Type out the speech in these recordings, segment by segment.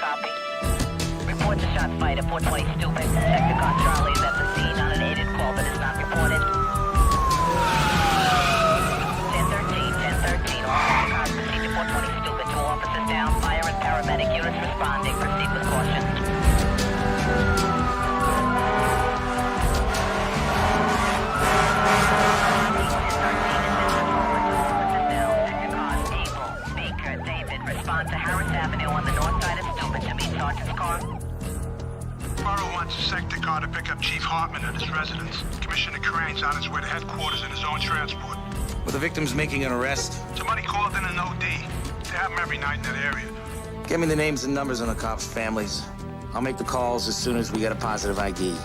copy? Report the shots fired at 420 Stupid. Sector car Charlie is at the scene on an aided call that is not reported. 1013, all sector cars proceed to 420 Stupid. 2 officers down, fire and paramedic units responding. Proceed with caution. Respond to Harris Avenue on the north side of Stupid to meet Sergeant's car. Borough wants a sector car to pick up Chief Hartman at his residence. Commissioner Crane's on his way to headquarters in his own transport. Were the victims making an arrest? Somebody called in an OD. They have them every night in that area. Give me the names and numbers on the cops' families. I'll make the calls as soon as we get a positive ID.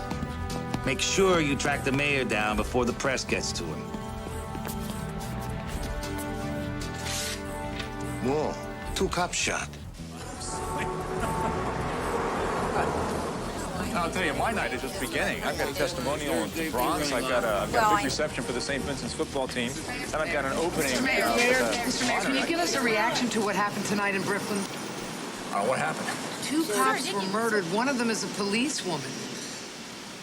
Make sure you track the mayor down before the press gets to him. Whoa, 2 cops shot. I'll tell you, my night is just beginning. I've got a testimonial in the Bronx. I've got a big reception for the St. Vincent's football team. And I've got an opening. Mr. Mayor, can you give us a reaction to what happened tonight in Brooklyn? What happened? 2 cops were murdered. One of them is a policewoman.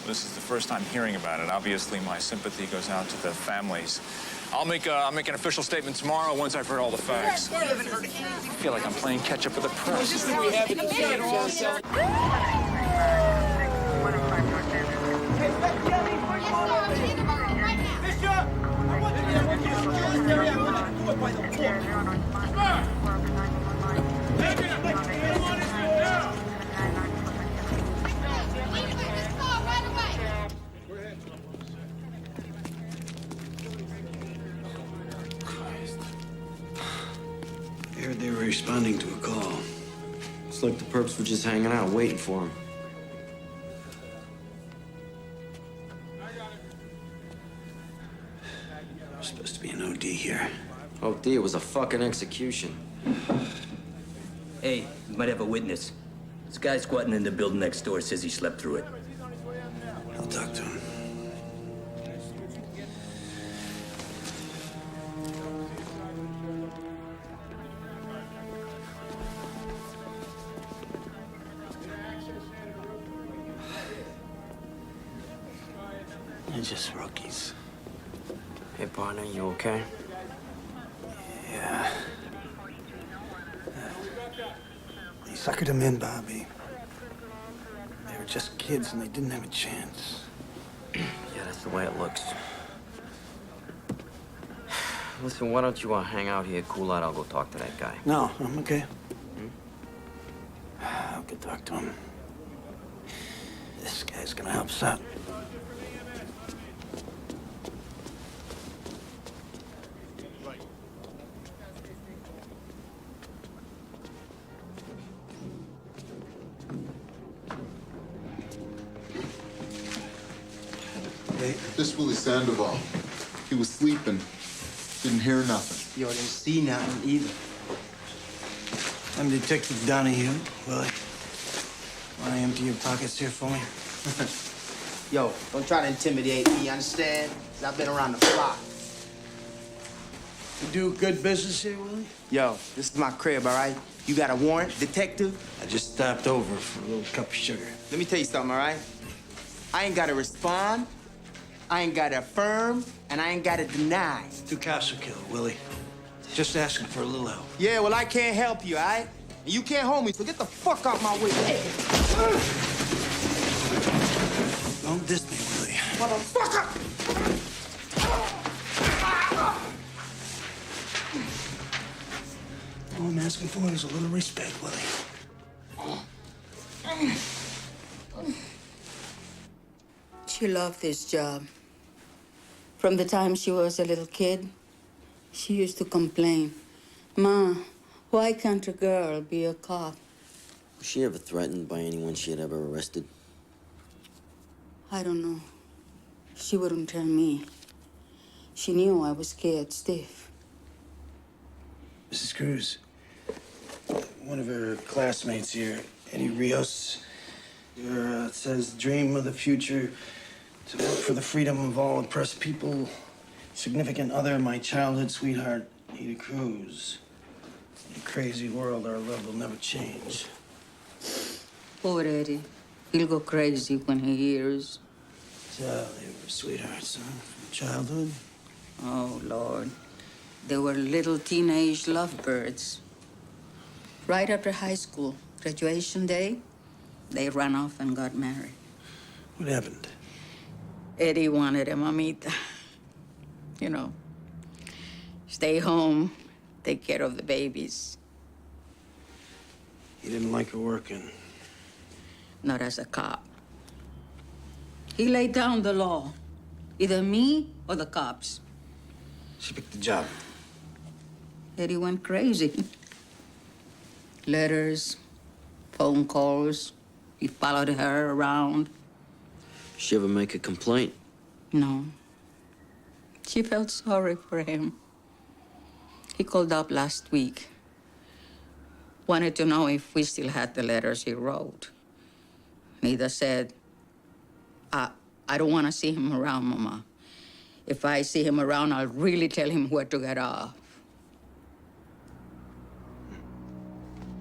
This is the first time hearing about it. Obviously, my sympathy goes out to the families. I'll make an official statement tomorrow once I've heard all the facts. I feel like I'm playing catch up with the press. I heard they were responding to a call. It's like the perps were just hanging out, waiting for him. There's supposed to be an OD here. OD? It was a fucking execution. Hey, you might have a witness. This guy squatting in the building next door says he slept through it. I'll talk to him. They're just rookies. Hey, partner, you okay? Yeah. They suckered him in, Bobby. They were just kids and they didn't have a chance. Yeah, that's the way it looks. Listen, why don't you hang out here, cool out? I'll go talk to that guy. No, I'm okay. I'll go talk to him. This guy's gonna help us out. This Willie Sandoval. He was sleeping. Didn't hear nothing. Yo, didn't see nothing either. I'm Detective Donahue, Willie. Want to empty your pockets here for me? Yo, don't try to intimidate me, you understand? 'Cause I've been around the block. You do good business here, Willie? Yo, this is my crib, all right? You got a warrant, detective? I just stopped over for a little cup of sugar. Let me tell you something, all right? I ain't gotta respond, I ain't gotta affirm, and I ain't gotta deny. 2 cops were killed, Willie. Just asking for a little help. Yeah, well, I can't help you, all right? And you can't hold me, so get the fuck out my way. Don't diss me, Willie. Motherfucker! All I'm asking for is a little respect, Willie. She loved this job. From the time she was a little kid, she used to complain, "Ma, why can't a girl be a cop?" Was she ever threatened by anyone she had ever arrested? I don't know. She wouldn't tell me. She knew I was scared stiff. Mrs. Cruz, one of her classmates here, Eddie Rios, says dream of the future, to work for the freedom of all oppressed people. Significant other, my childhood sweetheart, Ada Cruz. In a crazy world, our love will never change. Poor Eddie. He'll go crazy when he hears. So they were sweethearts, huh? From childhood? Oh, Lord. They were little teenage lovebirds. Right after high school, graduation day, they ran off and got married. What happened? Eddie wanted a mamita. You know, stay home, take care of the babies. He didn't like her working. Not as a cop. He laid down the law. Either me or the cops. She picked the job. Eddie went crazy. Letters, phone calls. He followed her around. She ever make a complaint? No. She felt sorry for him. He called up last week. Wanted to know if we still had the letters he wrote. Nida said, I don't want to see him around, Mama. If I see him around, I'll really tell him where to get off.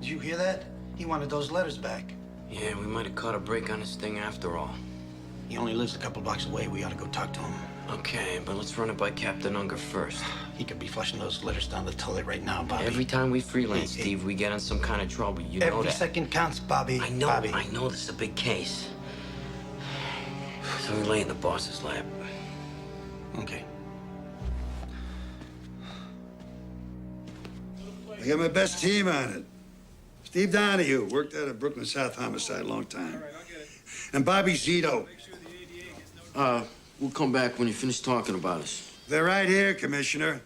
Did you hear that? He wanted those letters back. Yeah, we might have caught a break on this thing after all. He only lives a couple blocks away. We ought to go talk to him. Okay, but let's run it by Captain Unger first. He could be flushing those letters down the toilet right now, Bobby. Every time we freelance, Steve, we get in some kind of trouble. You know that. Every second counts, Bobby. I know, Bobby. I know this is a big case. So we lay in the boss's lap. Okay. I got my best team on it. Steve Donahue worked out of Brooklyn South Homicide a long time. And Bobby Zito. We'll come back when you finish talking about us. They're right here, Commissioner.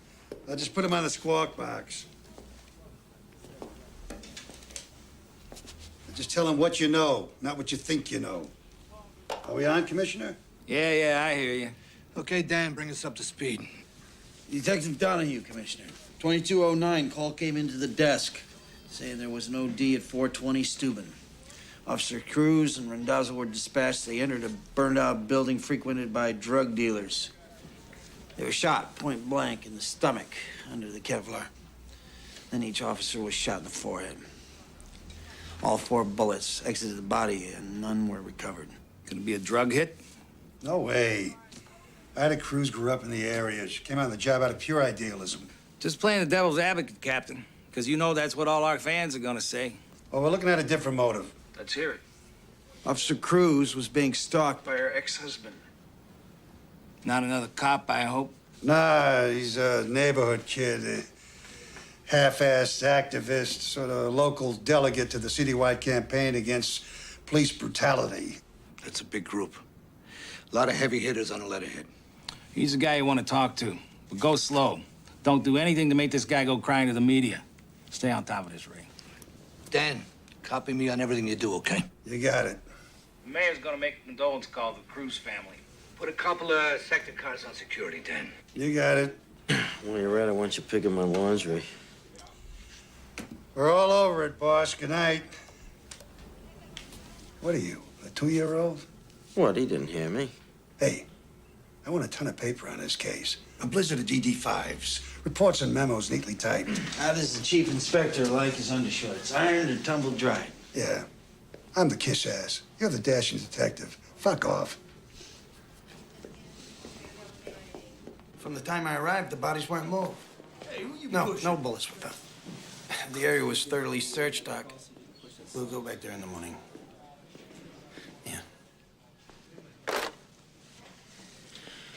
I'll just put them on the squawk box. Just tell them what you know, not what you think you know. Are we on, Commissioner? Yeah, I hear you. Okay, Dan, bring us up to speed. Detective Donahue, Commissioner. 2209, call came into the desk saying there was an OD at 420 Steuben. Officer Cruz and Randazzo were dispatched. They entered a burned-out building frequented by drug dealers. They were shot point blank in the stomach under the Kevlar. Then each officer was shot in the forehead. All 4 bullets exited the body and none were recovered. Could it be a drug hit? No way. Ida Cruz grew up in the area. She came on the job out of pure idealism. Just playing the devil's advocate, Captain. Because you know that's what all our fans are gonna say. Well, we're looking at a different motive. Let's hear it. Officer Cruz was being stalked by her ex-husband. Not another cop, I hope. Nah, he's a neighborhood kid. A half-assed activist, sort of local delegate to the citywide campaign against police brutality. That's a big group. A lot of heavy hitters on the letterhead. He's the guy you want to talk to. But go slow. Don't do anything to make this guy go crying to the media. Stay on top of this, Ray. Dan, copy me on everything you do, okay? You got it. The mayor's gonna make a condolence call to the Cruz family. Put a couple of sector cars on security, Dan. You got it. While you're at it, why don't you pick up my laundry? We're all over it, boss. Good night. What are you, a 2-year-old? What? He didn't hear me. Hey, I want a ton of paper on this case. A blizzard of DD5s. Reports and memos neatly typed. How does the chief inspector like his undershorts? Ironed or tumble dry? Yeah. I'm the kiss ass. You're the dashing detective. Fuck off. From the time I arrived, the bodies weren't moved. Hey, who you No bullets were found. The area was thoroughly searched, Doc. We'll go back there in the morning. Yeah.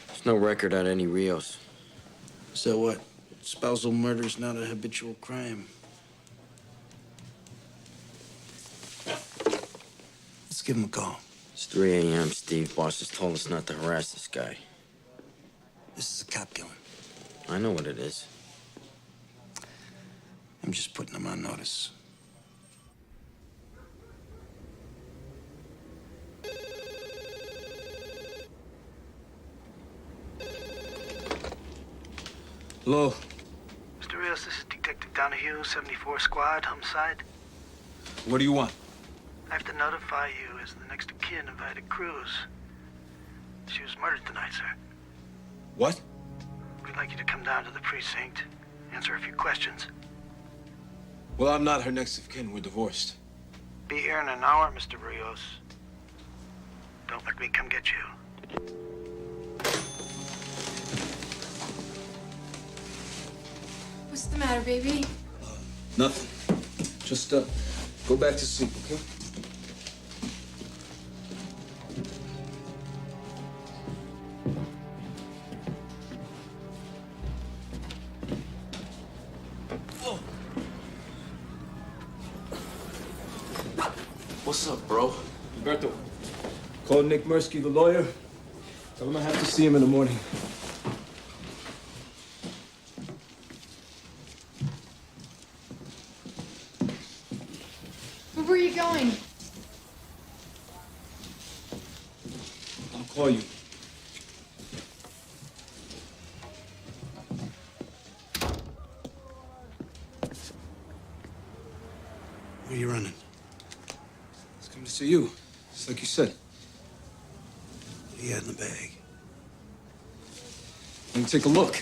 There's no record on any Rios. So what? Spousal murder's not a habitual crime. Let's give him a call. It's 3 a.m., Steve. Boss has told us not to harass this guy. This is a cop killing. I know what it is. I'm just putting him on notice. Hello. Mr. Rios, this is Detective Donahue, 74 Squad, homicide. What do you want? I have to notify you as the next of kin of Ida Cruz. She was murdered tonight, sir. What? We'd like you to come down to the precinct, answer a few questions. Well, I'm not her next of kin. We're divorced. Be be here in an hour, Mr. Rios. Don't let me come get you. What's the matter, baby? Nothing. Just, go back to sleep, okay? What's up, bro? Roberto, call Nick Mirsky, the lawyer. Tell him I have to see him in the morning. Where were you going? I'll call you. Where are you running? It's coming to see you. It's like you said. What do you had in the bag? Let me take a look.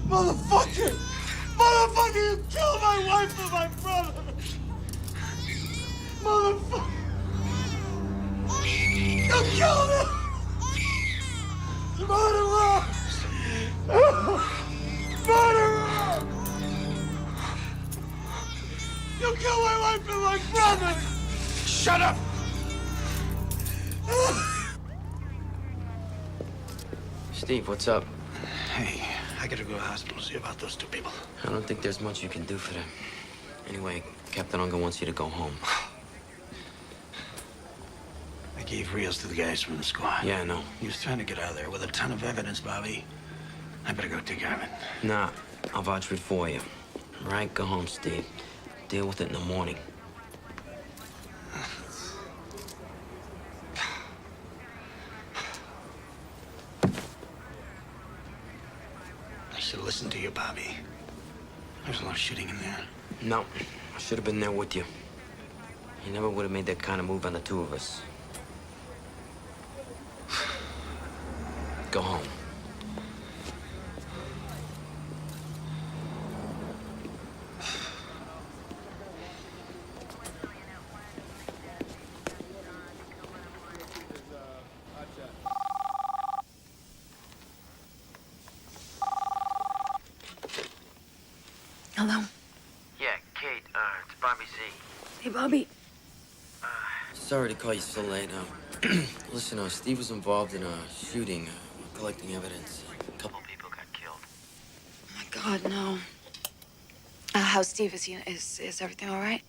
Motherfucker! Motherfucker, you killed my wife and my brother! Motherfucker! You killed him! Murderer! Murderer! You killed my wife and my brother! Shut up! Steve, what's up? Hey, I gotta go to the hospital to see about those two people. I don't think there's much you can do for them. Anyway, Captain Unger wants you to go home. I gave Rios to the guys from the squad. Yeah, I know. He was trying to get out of there with a ton of evidence, Bobby. I better go take care of it. Nah, I'll vouch for it for you. Right, go home, Steve. Deal with it in the morning. I should listen to you, Bobby. There's a lot of shooting in there. No, I should have been there with you. You never would have made that kind of move on the two of us. Go home. Hello? Yeah, Kate, it's Bobby Z. Hey, Bobby. Sorry to call you so late. Listen, Steve was involved in a shooting, collecting evidence. A couple people got killed. Oh, my God, no. How's Steve? Is everything all right?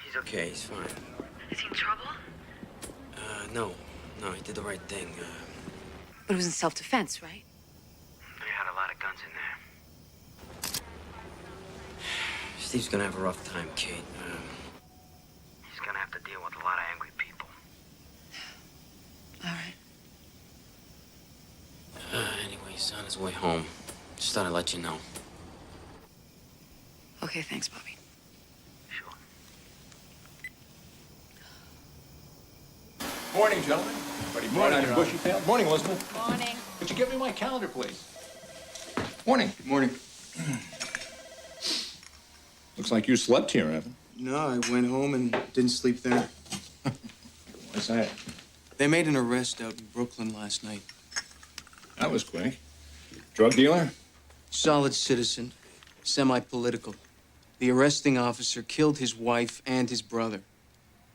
He's okay. He's fine. Is he in trouble? No, he did the right thing. But it was in self-defense, right? They had a lot of guns in there. Steve's gonna have a rough time, Kate. He's gonna have to deal with a lot of angry people. All right. Anyway, he's on his way home. Just thought I'd let you know. Okay, thanks, Bobby. Sure. Morning, gentlemen. Buddy brought out your bushy tail. Morning, Elizabeth. Morning. Could you give me my calendar, please? Morning. Good morning. Looks like you slept here, Evan. No, I went home and didn't sleep there. Why's that? They made an arrest out in Brooklyn last night. That was quick. Drug dealer? Solid citizen, semi-political. The arresting officer killed his wife and his brother.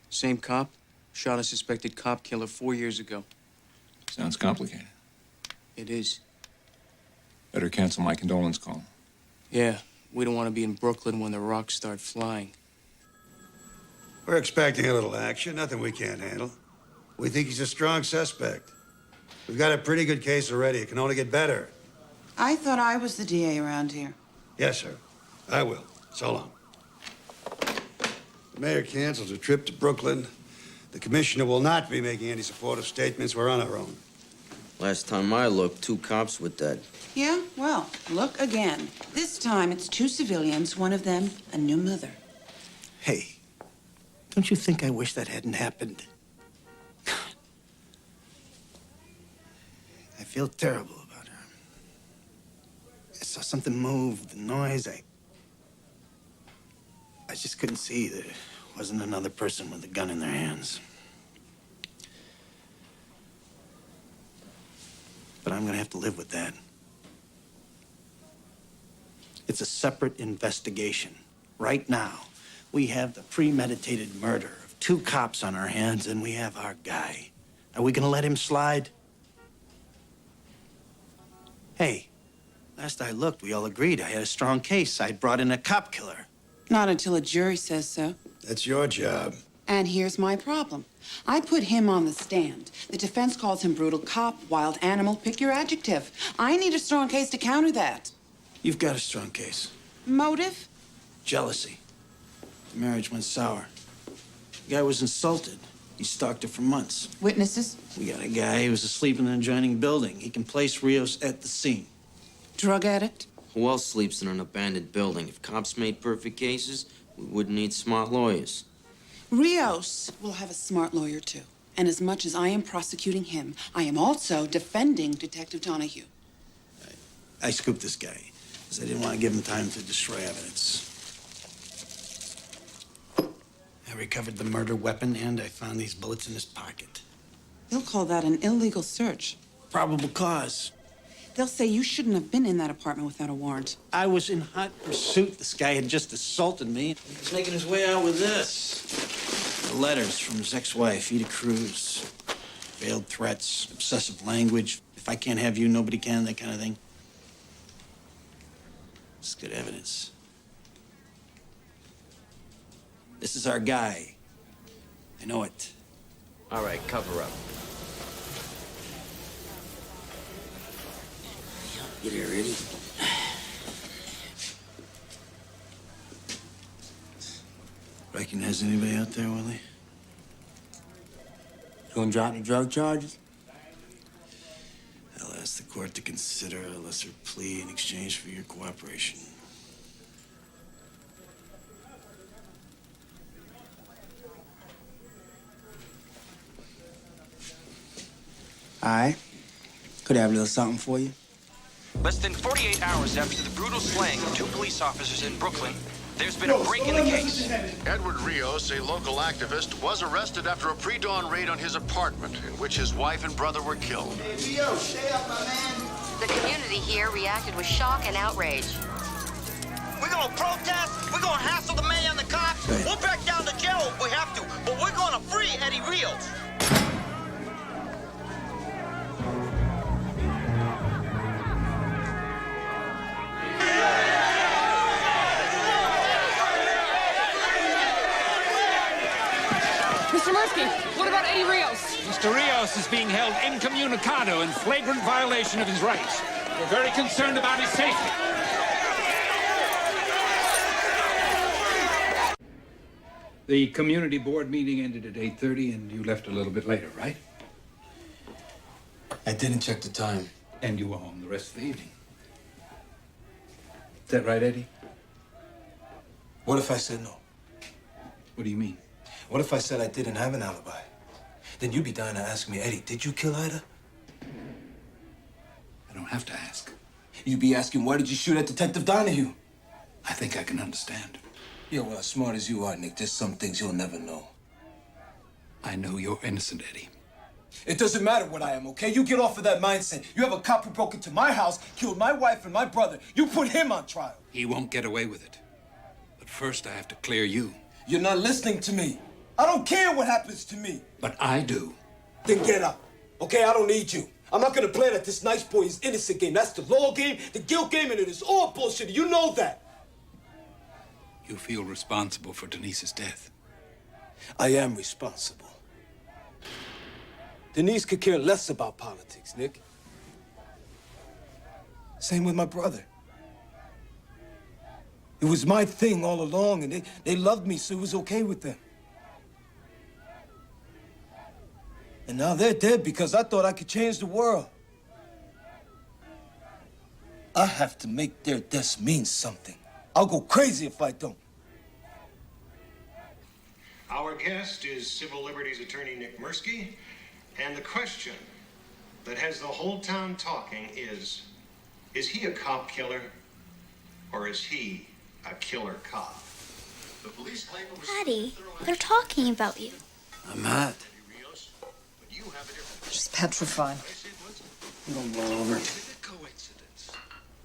Same cop, Shot a suspected cop killer 4 years ago. Sounds complicated. It is. Better cancel my condolence call. Yeah, we don't want to be in Brooklyn when the rocks start flying. We're expecting a little action, nothing we can't handle. We think he's a strong suspect. We've got a pretty good case already. It can only get better. I thought I was the DA around here. Yes, sir. I will. So long. The mayor cancels a trip to Brooklyn. The commissioner will not be making any supportive statements. We're on our own. Last time I looked, 2 cops were dead. Yeah, well, look again. This time it's 2 civilians, one of them a new mother. Hey, don't you think I wish that hadn't happened? I feel terrible about her. I saw something move, the noise. I just couldn't see that it wasn't another person with a gun in their hands. But I'm gonna have to live with that. It's a separate investigation. Right now, we have the premeditated murder of 2 cops on our hands, and we have our guy. Are we gonna let him slide? Hey, last I looked, we all agreed I had a strong case. I brought in a cop killer. Not until a jury says so. That's your job. And here's my problem. I put him on the stand. The defense calls him brutal cop, wild animal, pick your adjective. I need a strong case to counter that. You've got a strong case. Motive? Jealousy. The marriage went sour. The guy was insulted. He stalked her for months. Witnesses? We got a guy who was asleep in an adjoining building. He can place Rios at the scene. Drug addict? Who else sleeps in an abandoned building? If cops made perfect cases, we wouldn't need smart lawyers. Rios will have a smart lawyer, too. And as much as I am prosecuting him, I am also defending Detective Donahue. I scooped this guy because I didn't want to give him time to destroy evidence. I recovered the murder weapon, and I found these bullets in his pocket. They'll call that an illegal search. Probable cause. They'll say you shouldn't have been in that apartment without a warrant. I was in hot pursuit. This guy had just assaulted me. He's making his way out with this. The letters from his ex-wife, Ida Cruz. Veiled threats, obsessive language. If I can't have you, nobody can, that kind of thing. It's good evidence. This is our guy. I know it. All right, cover up. Get here, ready? Recognize anybody out there, Willie? You gonna drop the drug charges? I'll ask the court to consider a lesser plea in exchange for your cooperation. All right. Could I have a little something for you? Less than 48 hours after the brutal slaying of 2 police officers in Brooklyn, there's been a break in the case. Edward Rios, a local activist, was arrested after a pre-dawn raid on his apartment in which his wife and brother were killed. Hey, Rio, stay up, my man. The community here reacted with shock and outrage. We're gonna protest, we're gonna hassle the mayor and the cops, we'll back down to jail if we have to, but we're gonna free Eddie Rios. Mr. Murphy, what about Eddie Rios? Mr. Rios is being held incommunicado in flagrant violation of his rights. We're very concerned about his safety. The community board meeting ended at 8:30, and you left a little bit later, right? I didn't check the time. And you were home the rest of the evening. Is that right, Eddie? What if I said no? What do you mean? What if I said I didn't have an alibi? Then you'd be dying to ask me, Eddie, did you kill Ida? I don't have to ask. You'd be asking, why did you shoot at Detective Donahue? I think I can understand. Yeah, well, as smart as you are, Nick, there's some things you'll never know. I know you're innocent, Eddie. It doesn't matter what I am, okay? You get off of that mindset. You have a cop who broke into my house, killed my wife and my brother. You put him on trial. He won't get away with it. But first, I have to clear you. You're not listening to me. I don't care what happens to me. But I do. Then get out. Okay, I don't need you. I'm not gonna play that this nice boy is innocent game. That's the law game, the guilt game, and it is all bullshit. You know that. You feel responsible for Denise's death. I am responsible. Denise could care less about politics, Nick. Same with my brother. It was my thing all along, and they loved me, so it was okay with them. And now they're dead because I thought I could change the world. I have to make their deaths mean something. I'll go crazy if I don't. Our guest is Civil Liberties Attorney Nick Mirsky, and the question that has the whole town talking is he a cop killer, or is he a killer cop? The police claim it was... Daddy, they're talking about you. I'm not. Just petrified. You don't blow over. Is it a coincidence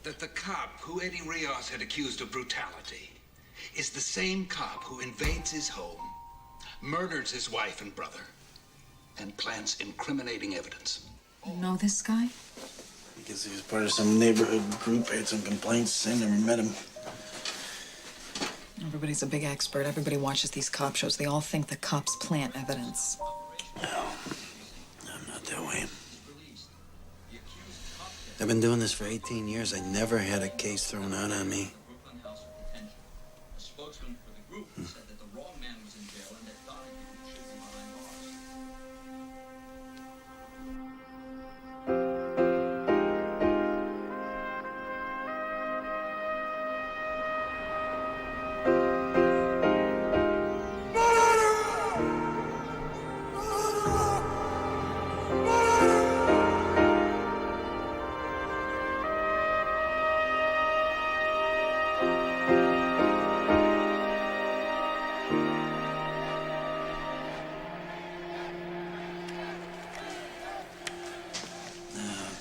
that the cop who Eddie Rios had accused of brutality is the same cop who invades his home, murders his wife and brother, and plants incriminating evidence? You know this guy? I guess he was part of some neighborhood group, had some complaints. I never met him. Everybody's a big expert. Everybody watches these cop shows. They all think the cops plant evidence. I'm not that way. I've been doing this for 18 years. I never had a case thrown out on me.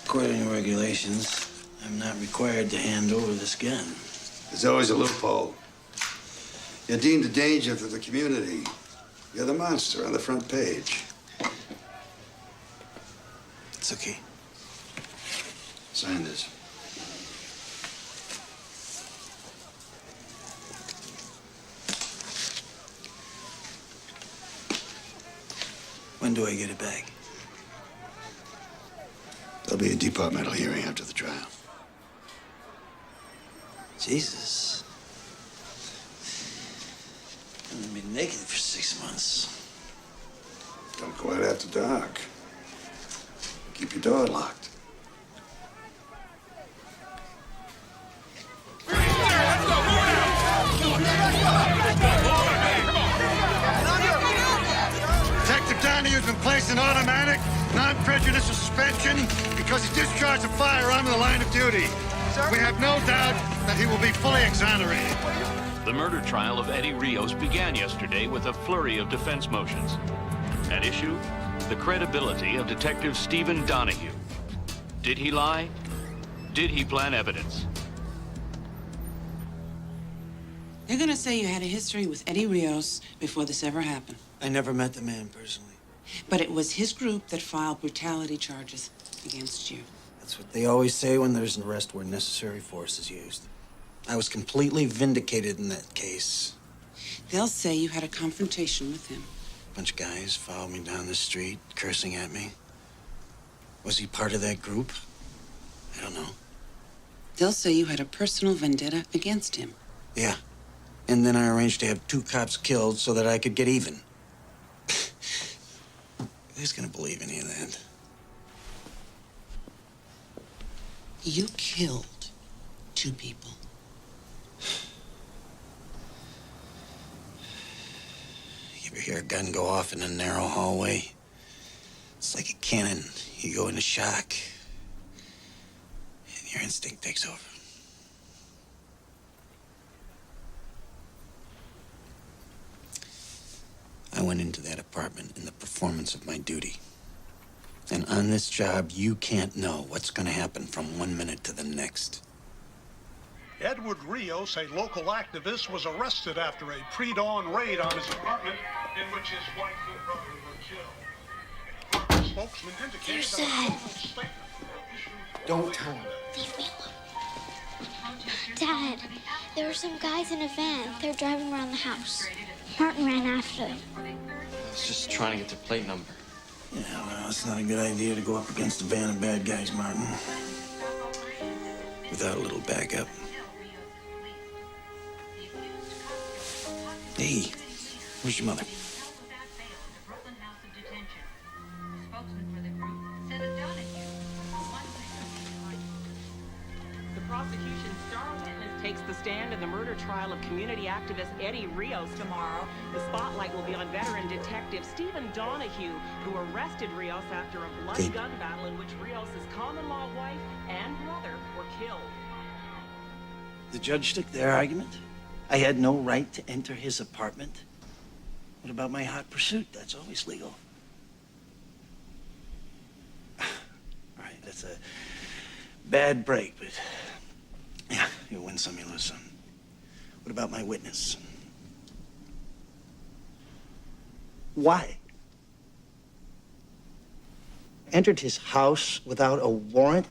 According to regulations, I'm not required to hand over this gun. There's always a loophole. You're deemed a danger to the community. You're the monster on the front page. It's okay. Sign this. When do I get it back? There'll be a departmental hearing after the trial. Jesus. I've been naked for 6 months. Don't go out after dark. Keep your door locked. Detective Donahue's been placed in automatic, non-prejudicial suspension because he discharged a firearm in the line of duty. We have no doubt that he will be fully exonerated. The murder trial of Eddie Rios began yesterday with a flurry of defense motions. At issue, the credibility of Detective Stephen Donahue. Did he lie? Did he plant evidence? They're gonna say you had a history with Eddie Rios before this ever happened. I never met the man personally. But it was his group that filed brutality charges against you. That's what they always say when there's an arrest where necessary force is used. I was completely vindicated in that case. They'll say you had a confrontation with him. A bunch of guys followed me down the street, cursing at me. Was he part of that group? I don't know. They'll say you had a personal vendetta against him. Yeah. And then I arranged to have 2 cops killed so that I could get even. Who's gonna believe any of that? You killed 2 people. You ever hear a gun go off in a narrow hallway? It's like a cannon. You go into shock, and your instinct takes over. I went into that apartment in the performance of my duty. And on this job, you can't know what's going to happen from one minute to the next. Edward Rios, a local activist, was arrested after a pre-dawn raid on his apartment in which his wife and brother were killed. A spokesman indicated that a formal statement issued. Don't tell him. Leave me alone. Dad, there were some guys in a van. They're driving around the house. Martin ran after them. I was just trying to get their plate number. Yeah, well, it's not a good idea to go up against a van of bad guys, Martin. Without a little backup. Hey, where's your mother? The prosecution's star witness takes the stand in the murder trial of community activist Eddie Rios tomorrow. The spotlight will be on veteran detective Stephen Donahue, who arrested Rios after a bloody gun battle in which Rios' common-law wife and brother were killed. The judge took their argument. I had no right to enter his apartment. What about my hot pursuit? That's always legal. All right, that's a bad break, but yeah, you win some, you lose some. What about my witness? Why? Entered his house without a warrant?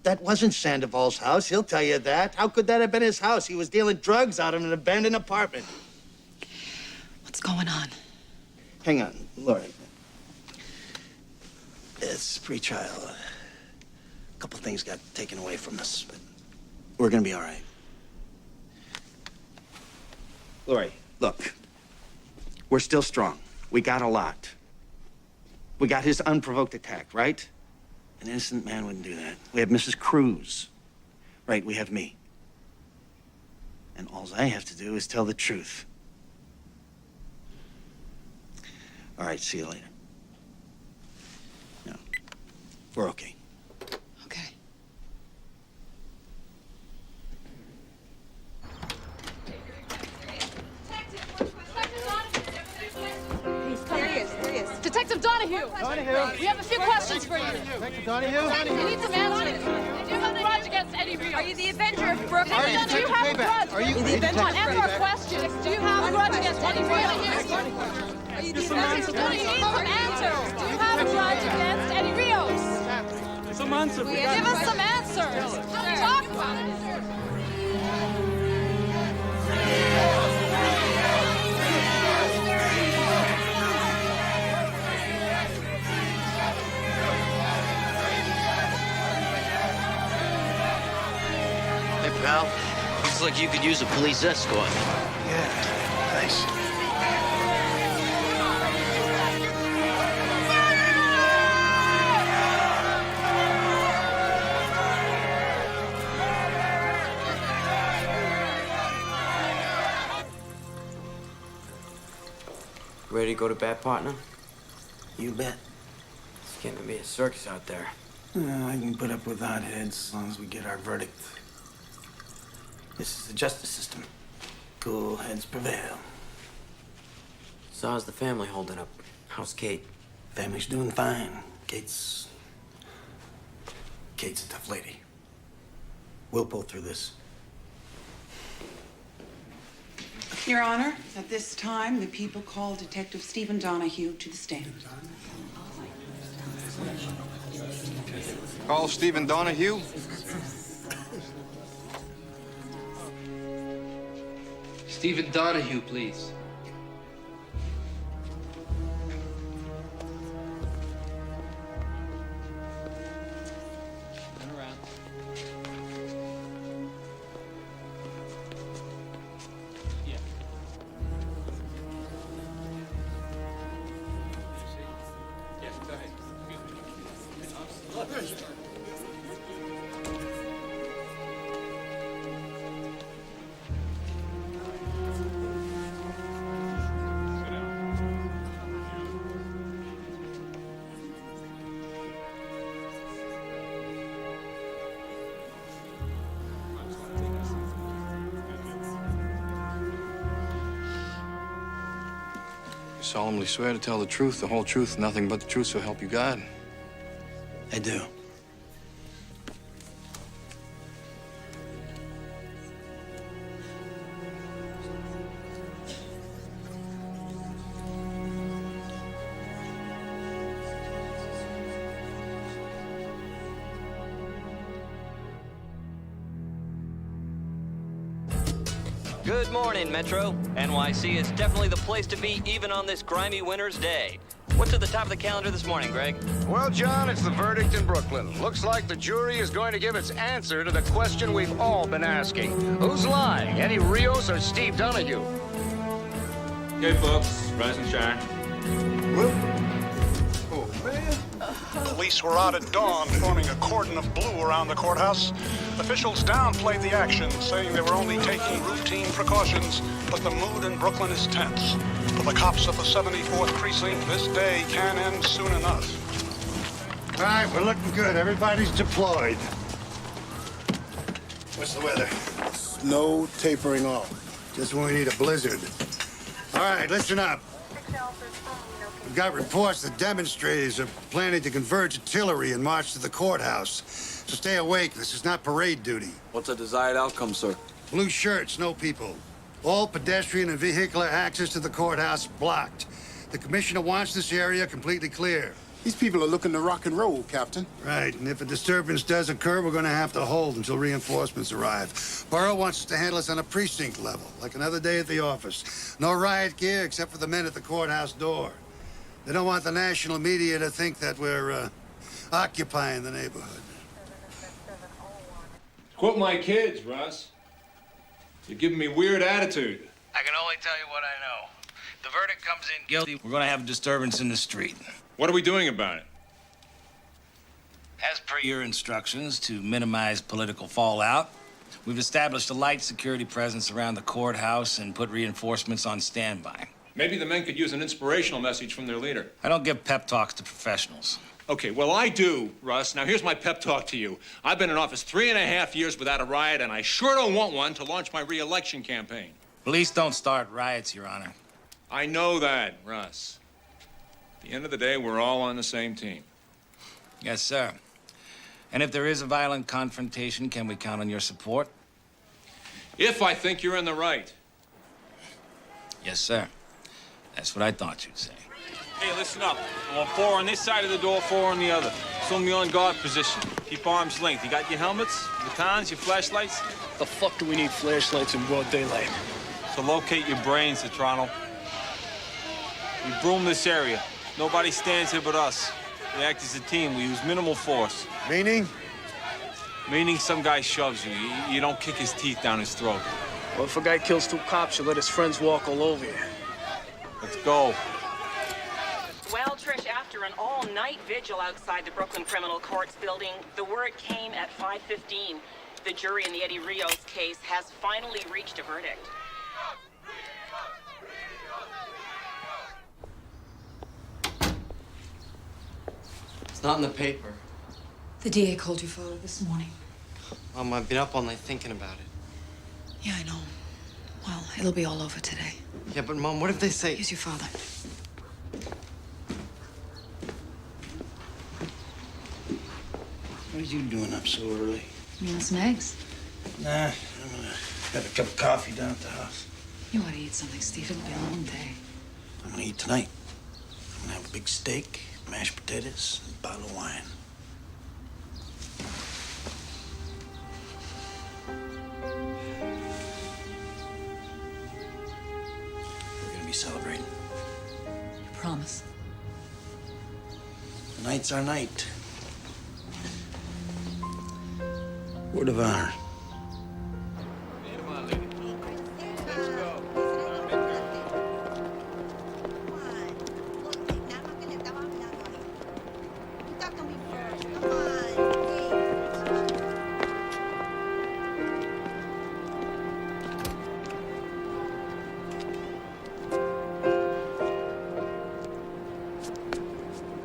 That wasn't Sandoval's house, he'll tell you that. How could that have been his house? He was dealing drugs out of an abandoned apartment. What's going on? Hang on, Lori. It's pre-trial. A couple things got taken away from us, but we're gonna be all right. Lori, look. We're still strong. We got a lot. We got his unprovoked attack, right? An innocent man wouldn't do that. We have Mrs. Cruz. Right, we have me. And all I have to do is tell the truth. All right, see you later. No, we're okay. Okay. Detective Donahue! We have a few questions for you. Detective Donahue? We need some answers. Do you have a grudge against Eddie Rios? Are you the Avenger of Brooklyn? Do you have a grudge? Are you the Avenger? Answer our questions. Do you have a grudge against Eddie Rios? Are you the Avenger? Donahue, need some answers. Do you have a grudge against Eddie Rios? Some answers. Give us some answers. Talk about it. Hey, pal. Looks like you could use a police escort. Yeah, thanks. Ready to go to bat, partner? You bet. It's getting to be a circus out there. I can put up with hotheads as long as we get our verdict. This is the justice system. Cool heads prevail. So how's the family holding up? How's Kate? Family's doing fine. Kate's a tough lady. We'll pull through this. Your Honor, at this time, the people call Detective Stephen Donahue to the stand. Call Stephen Donahue. Stephen Donahue, please. Turn around. Yeah. Yeah, go ahead. You solemnly swear to tell the truth, the whole truth, nothing but the truth, so help you God. I do. Good morning, Metro. NYC is definitely the place to be even on this grimy winter's day. What's at the top of the calendar this morning, Greg? Well, John, it's the verdict in Brooklyn. Looks like the jury is going to give its answer to the question we've all been asking. Who's lying, Eddie Rios or Steve Donahue? Okay, folks, rise and shine. Oh, man. Police were out at dawn, forming a cordon of blue around the courthouse. Officials downplayed the action, saying they were only taking routine precautions, but the mood in Brooklyn is tense. For the cops of the 74th Precinct, this day can end soon enough. All right, we're looking good. Everybody's deployed. What's the weather? Snow tapering off. Just when we need a blizzard. All right, listen up. We've got reports that demonstrators are planning to converge artillery and march to the courthouse. So stay awake. This is not parade duty. What's the desired outcome, sir? Blue shirts, no people. All pedestrian and vehicular access to the courthouse blocked. The commissioner wants this area completely clear. These people are looking to rock and roll, Captain. Right, and if a disturbance does occur, we're going to have to hold until reinforcements arrive. Borough wants us to handle this on a precinct level, like another day at the office. No riot gear except for the men at the courthouse door. They don't want the national media to think that we're occupying the neighborhood. Quote my kids, Russ. You're giving me weird attitude. I can only tell you what I know. The verdict comes in guilty. We're gonna have a disturbance in the street. What are we doing about it? As per your instructions, to minimize political fallout, we've established a light security presence around the courthouse and put reinforcements on standby. Maybe the men could use an inspirational message from their leader. I don't give pep talks to professionals. Okay, well, I do, Russ. Now, here's my pep talk to you. I've been in office 3.5 years without a riot, and I sure don't want one to launch my re-election campaign. Police don't start riots, Your Honor. I know that, Russ. At the end of the day, we're all on the same team. Yes, sir. And if there is a violent confrontation, can we count on your support? If I think you're in the right. Yes, sir. That's what I thought you'd say. Hey, listen up. I want 4 on this side of the door, 4 on the other. Assume the on guard position. Keep arms length. You got your helmets, batons, your flashlights? The fuck do we need flashlights in broad daylight? To locate your brains, Citrano. We broom this area. Nobody stands here but us. We act as a team. We use minimal force. Meaning? Meaning some guy shoves you. You don't kick his teeth down his throat. Well, if a guy kills 2 cops, you let his friends walk all over you. Let's go. Well, Trish, after an all-night vigil outside the Brooklyn Criminal Courts building, the word came at 5:15. The jury in the Eddie Rios case has finally reached a verdict. It's not in the paper. The DA called your father this morning. Mom, I've been up all night thinking about it. Yeah, I know. Well, it'll be all over today. Yeah, but Mom, what if they say... Here's your father. What are you doing up so early? You want some eggs? Nah, I'm gonna have a cup of coffee down at the house. You ought to eat something, Steve. It'll be a long day. I'm gonna eat tonight. I'm gonna have a big steak, mashed potatoes, and a bottle of wine. We're gonna be celebrating. You promise? Tonight's our night. Word of honor.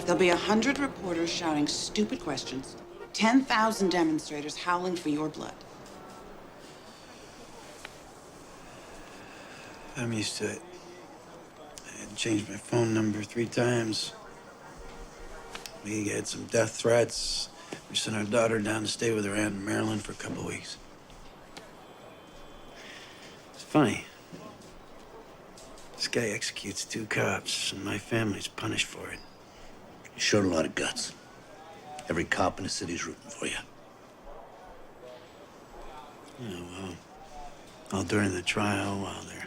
There'll be 100 reporters shouting stupid questions, 10,000 demonstrators howling for your blood. I'm used to it. I had to change my phone number 3 times. We had some death threats. We sent our daughter down to stay with her aunt in Maryland for a couple weeks. It's funny. This guy executes 2 cops, and my family's punished for it. You showed a lot of guts. Every cop in the city's rooting for you. Yeah, well, all during the trial, while they're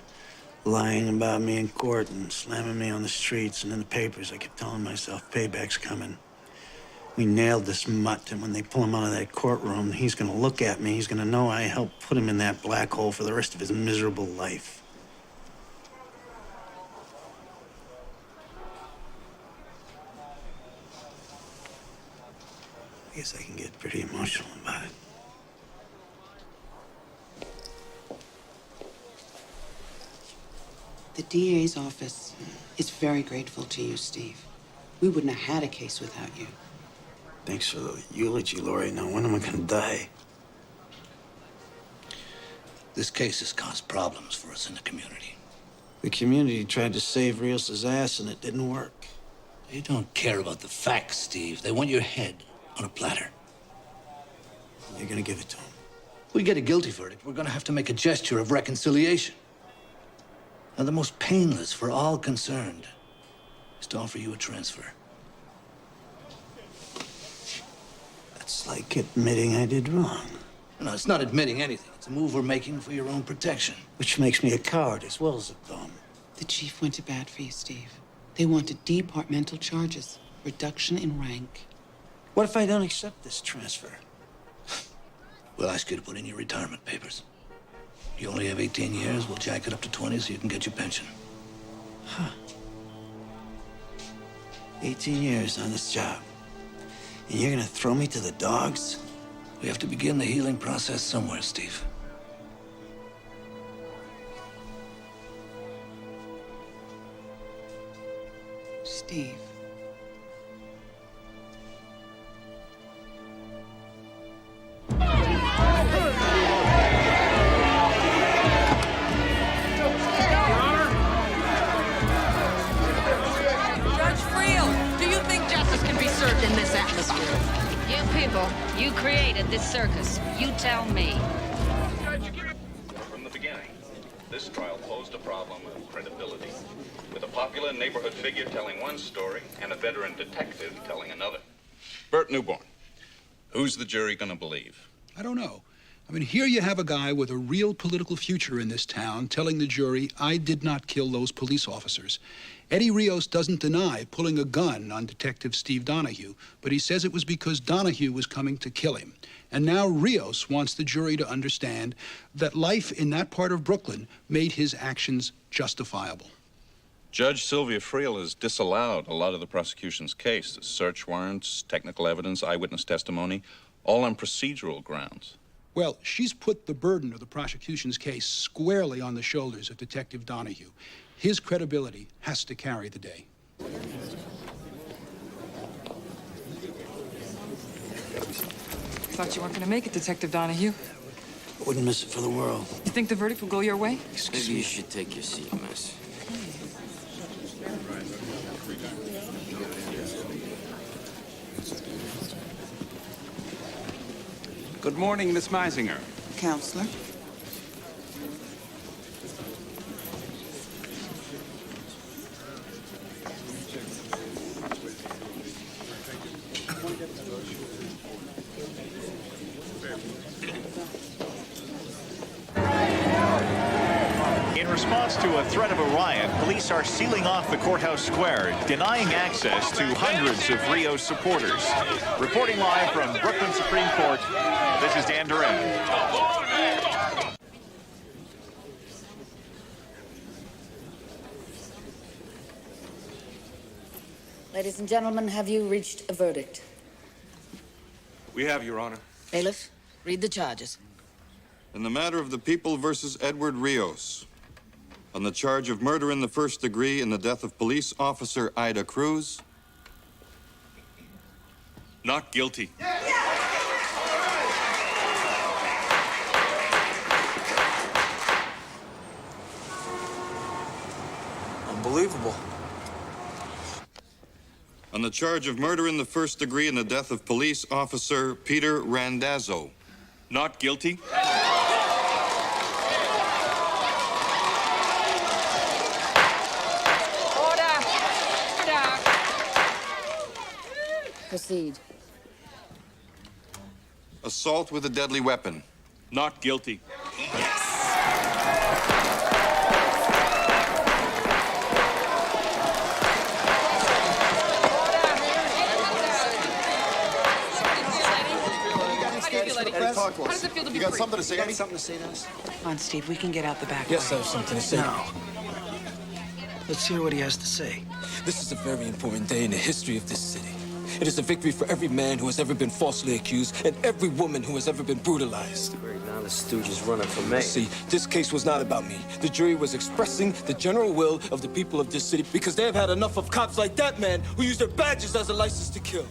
lying about me in court and slamming me on the streets and in the papers, I kept telling myself, payback's coming. We nailed this mutt, and when they pull him out of that courtroom, he's gonna look at me. He's gonna know I helped put him in that black hole for the rest of his miserable life. I guess I can get pretty emotional about it. The DA's office is very grateful to you, Steve. We wouldn't have had a case without you. Thanks for the eulogy, Lori. Now, when am I gonna die? This case has caused problems for us in the community. The community tried to save Rios' ass, and it didn't work. They don't care about the facts, Steve. They want your head on a platter. You're gonna give it to him. We get a guilty verdict, we're gonna have to make a gesture of reconciliation. Now, the most painless for all concerned is to offer you a transfer. It's like admitting I did wrong. No, it's not admitting anything. It's a move we're making for your own protection. Which makes me a coward as well as a bum. The chief went to bat for you, Steve. They wanted departmental charges, reduction in rank. What if I don't accept this transfer? We'll ask you to put in your retirement papers. You only have 18 years. We'll jack it up to 20 so you can get your pension. Huh. 18 years on this job. And you're gonna throw me to the dogs? We have to begin the healing process somewhere, Steve. Steve. In this atmosphere. You people, you created this circus. You tell me. From the beginning, this trial posed a problem of credibility, with a popular neighborhood figure telling one story and a veteran detective telling another. Bert Newborn, who's the jury gonna believe? I don't know. I mean, here you have a guy with a real political future in this town telling the jury, I did not kill those police officers. Eddie Rios doesn't deny pulling a gun on Detective Steve Donahue, but he says it was because Donahue was coming to kill him. And now Rios wants the jury to understand that life in that part of Brooklyn made his actions justifiable. Judge Sylvia Friel has disallowed a lot of the prosecution's case. Search warrants, technical evidence, eyewitness testimony, all on procedural grounds. Well, she's put the burden of the prosecution's case squarely on the shoulders of Detective Donahue. His credibility has to carry the day. Thought you weren't going to make it, Detective Donahue. I wouldn't miss it for the world. You think the verdict will go your way? Maybe you should take your seat, miss. Good morning, Miss Meisinger. Counselor? In response to a threat of a riot, police are sealing off the courthouse square, denying access to hundreds of Rios supporters. Reporting live from Brooklyn Supreme Court, this is Dan Duran. Ladies and gentlemen, have you reached a verdict? We have, Your Honor. Bailiff, read the charges. In the matter of the People versus Edward Rios, on the charge of murder in the first degree in the death of police officer Ida Cruz. Not guilty. Unbelievable. On the charge of murder in the first degree in the death of police officer Peter Randazzo. Not guilty. Proceed. Assault with a deadly weapon. Not guilty. Yes! feel, Eddie? How does it feel to be free? Something to say to us? Come on, Steve, we can get out the back Yes, I way. have something to say. No. Let's hear what he has to say. This is a very important day in the history of this city. It is a victory for every man who has ever been falsely accused and every woman who has ever been brutalized. Great, now the stooge is running for mayor. See, this case was not about me. The jury was expressing the general will of the people of this city because they have had enough of cops like that man who use their badges as a license to kill.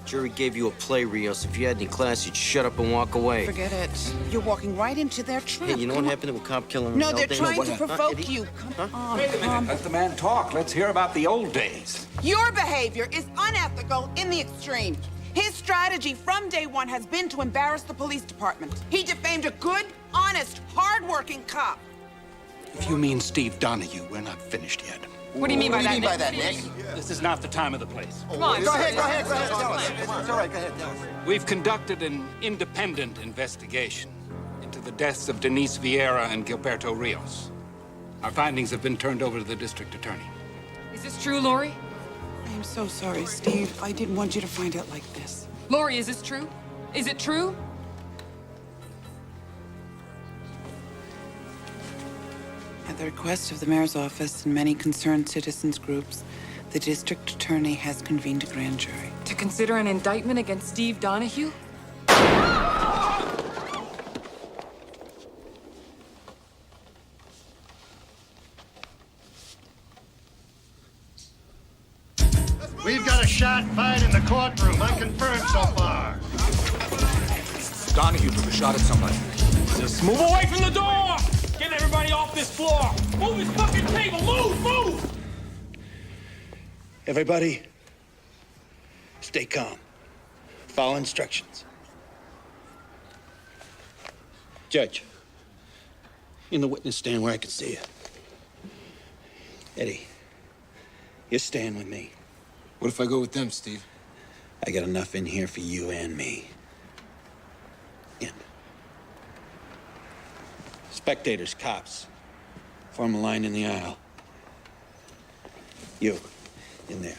Jury gave you a play, Rios. If you had any class, you'd shut up and walk away. Forget it. You're walking right into their trap. Hey, you know what happened to a cop killing No, they're Eldon? trying to provoke Eddie? you. Come on, Wait a minute. Let the man talk. Let's hear about the old days. Your behavior is unethical in the extreme. His strategy from day one has been to embarrass the police department. He defamed a good, honest, hard-working cop. If you mean Steve Donahue, we're not finished yet. What do you mean by that, Nick? This is not the time or the place. Come on, Go ahead. Tell us. It's all right. Go ahead. Tell us. We've conducted an independent investigation into the deaths of Denise Vieira and Gilberto Rios. Our findings have been turned over to the district attorney. Is this true, Lori? I am so sorry, Steve. I didn't want you to find out like this. Lori, is this true? Is it true? At the request of the mayor's office and many concerned citizens groups, the district attorney has convened a grand jury. To consider an indictment against Steve Donahue? We've got a shot fight in the courtroom, unconfirmed so far. Donahue took a shot at somebody. Just move away from the door! Get everybody off this floor! Move his fucking table! Move! Everybody, stay calm. Follow instructions. Judge, in the witness stand where I can see you. Eddie, you're staying with me. What if I go with them, Steve? I got enough in here for you and me. In. Spectators, cops, form a line in the aisle. You, in there.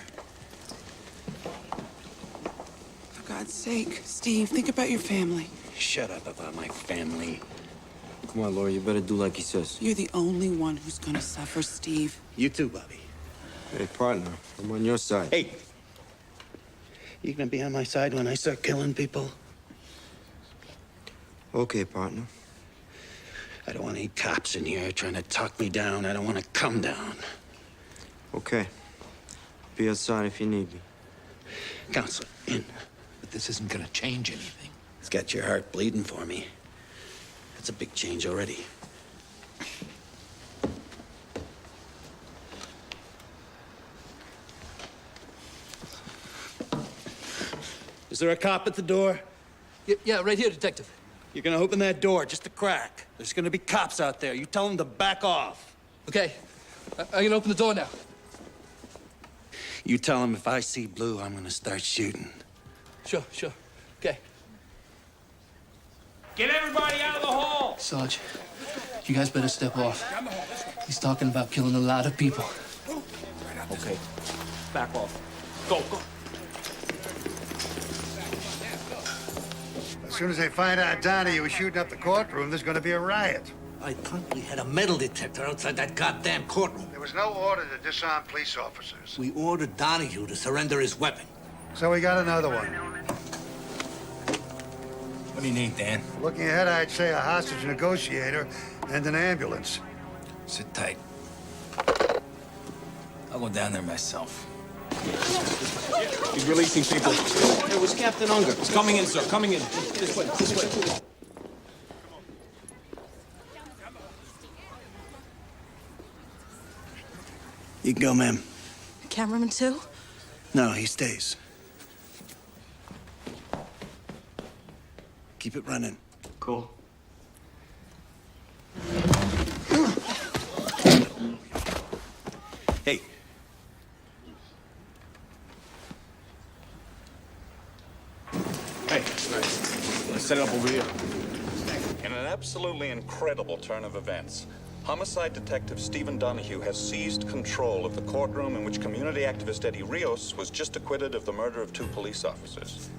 For God's sake, Steve, think about your family. Shut up about my family. Come on, Laura, you better do like he says. You're the only one who's gonna suffer, Steve. You too, Bobby. Hey, partner, I'm on your side. Hey, you gonna be on my side when I start killing people? Okay, partner. I don't want any cops in here trying to talk me down. I don't want to come down. Okay. Be outside if you need me. Counselor, in. But this isn't gonna change anything. It's got your heart bleeding for me. That's a big change already. Is there a cop at the door? Yeah, right here, Detective. You're gonna open that door just a crack. There's gonna be cops out there. You tell them to back off. Okay. I'm gonna open the door now. You tell them if I see blue, I'm gonna start shooting. Sure. Okay. Get everybody out of the hall! Sarge, you guys better step off. He's talking about killing a lot of people. Okay. Back off. Go. As soon as they find out Donahue was shooting up the courtroom, there's going to be a riot. I thought we had a metal detector outside that goddamn courtroom. There was no order to disarm police officers. We ordered Donahue to surrender his weapon. So we got another one. What do you need, Dan? Looking ahead, I'd say a hostage negotiator and an ambulance. Sit tight. I'll go down there myself. He's releasing people. It was Captain Unger. He's coming in, sir. Coming in. This way. You can go, ma'am. Cameraman too? No, he stays. Keep it running. Cool. Hey. Hey, nice. Let's set it up over here. In an absolutely incredible turn of events, homicide detective Stephen Donahue has seized control of the courtroom in which community activist Eddie Rios was just acquitted of the murder of 2 police officers.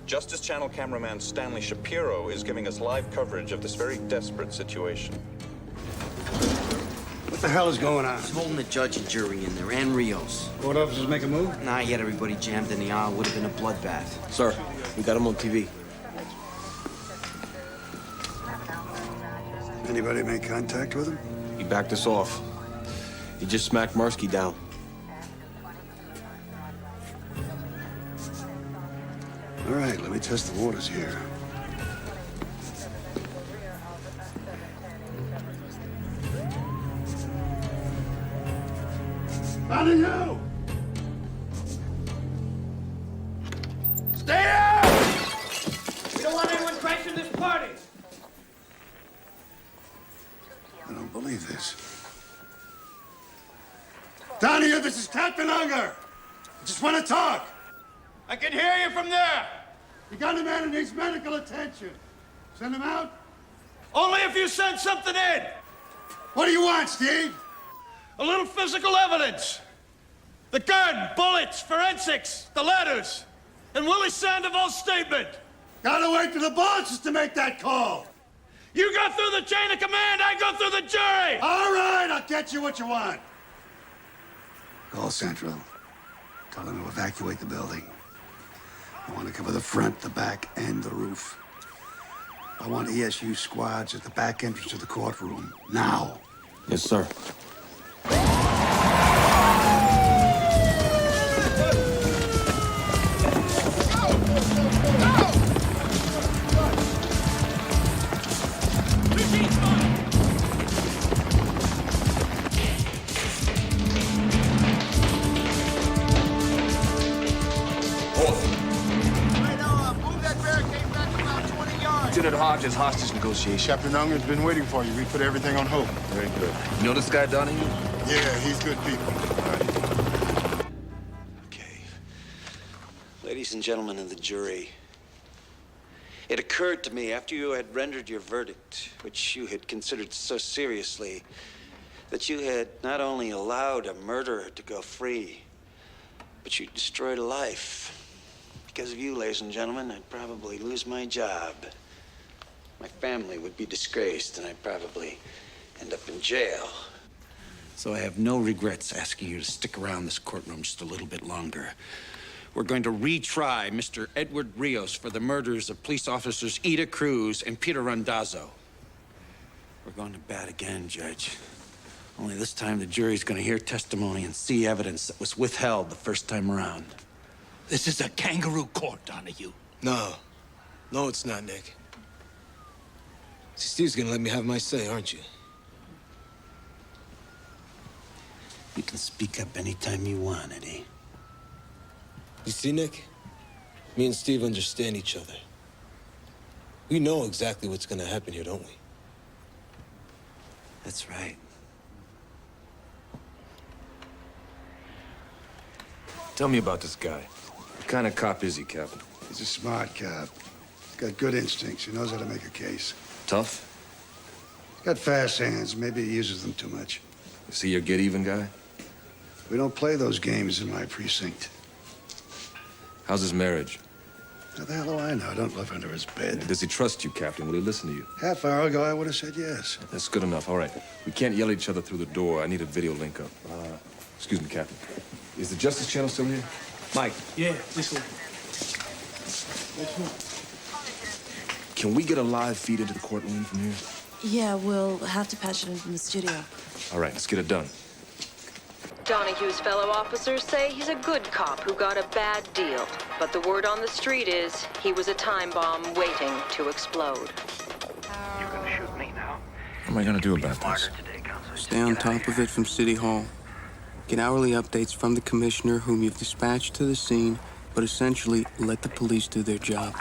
Justice Channel cameraman Stanley Shapiro is giving us live coverage of this very desperate situation. What the hell is going on? He's holding the judge and jury in there, and Rios. Court officers make a move? Not yet. Everybody jammed in the aisle. Would have been a bloodbath. Sir, we got him on TV. Anybody make contact with him? He backed us off. He just smacked Mursky down. All right, let me test the waters here. Out of you! Stay out! We don't want anyone crashing this party. I don't believe this. Donahue, this is Captain Unger. I just want to talk. I can hear you from there. You got a man who needs medical attention. Send him out? Only if you send something in. What do you want, Steve? A little physical evidence. The gun, bullets, forensics, the letters, and Willie Sandoval's statement. Gotta wait till the bosses to make that call. You go through the chain of command, I go through the jury. All right, I'll get you what you want. Call Central. Tell them to evacuate the building. I want to cover the front, the back, and the roof. I want ESU squads at the back entrance of the courtroom. Now. Yes, sir. Lieutenant Hodges, hostage negotiation. Captain Unger's been waiting for you. We put everything on hold. Very good. You know this guy, Donahue? Yeah, he's good people. Okay. Ladies and gentlemen of the jury, it occurred to me after you had rendered your verdict, which you had considered so seriously, that you had not only allowed a murderer to go free, but you destroyed a life. Because of you, ladies and gentlemen, I'd probably lose my job. My family would be disgraced, and I'd probably end up in jail. So I have no regrets asking you to stick around this courtroom just a little bit longer. We're going to retry Mr. Edward Rios for the murders of police officers Ida Cruz and Peter Randazzo. We're going to bat again, Judge. Only this time the jury's going to hear testimony and see evidence that was withheld the first time around. This is a kangaroo court, Donahue. No. No, it's not, Nick. See, Steve's gonna let me have my say, aren't you? You can speak up anytime you want, Eddie. You see, Nick? Me and Steve understand each other. We know exactly what's gonna happen here, don't we? That's right. Tell me about this guy. What kind of cop is he, Captain? He's a smart cop. He's got good instincts. He knows how to make a case. Tough? He's got fast hands. Maybe he uses them too much. Is he your get-even guy? We don't play those games in my precinct. How's his marriage? How the hell do I know? I don't live under his bed. Does he trust you, Captain? Will he listen to you? Half hour ago, I would have said yes. That's good enough. All right. We can't yell at each other through the door. I need a video link up. Excuse me, Captain. Is the Justice Channel still here? Mike. Yeah, listen. Can we get a live feed into the courtroom from here? Yeah, we'll have to patch it in from the studio. All right, let's get it done. Donahue's fellow officers say he's a good cop who got a bad deal. But the word on the street is he was a time bomb waiting to explode. You're gonna shoot me now. What am I gonna do about this? Stay on top of it from City Hall. Get hourly updates from the commissioner whom you've dispatched to the scene, but essentially let the police do their job.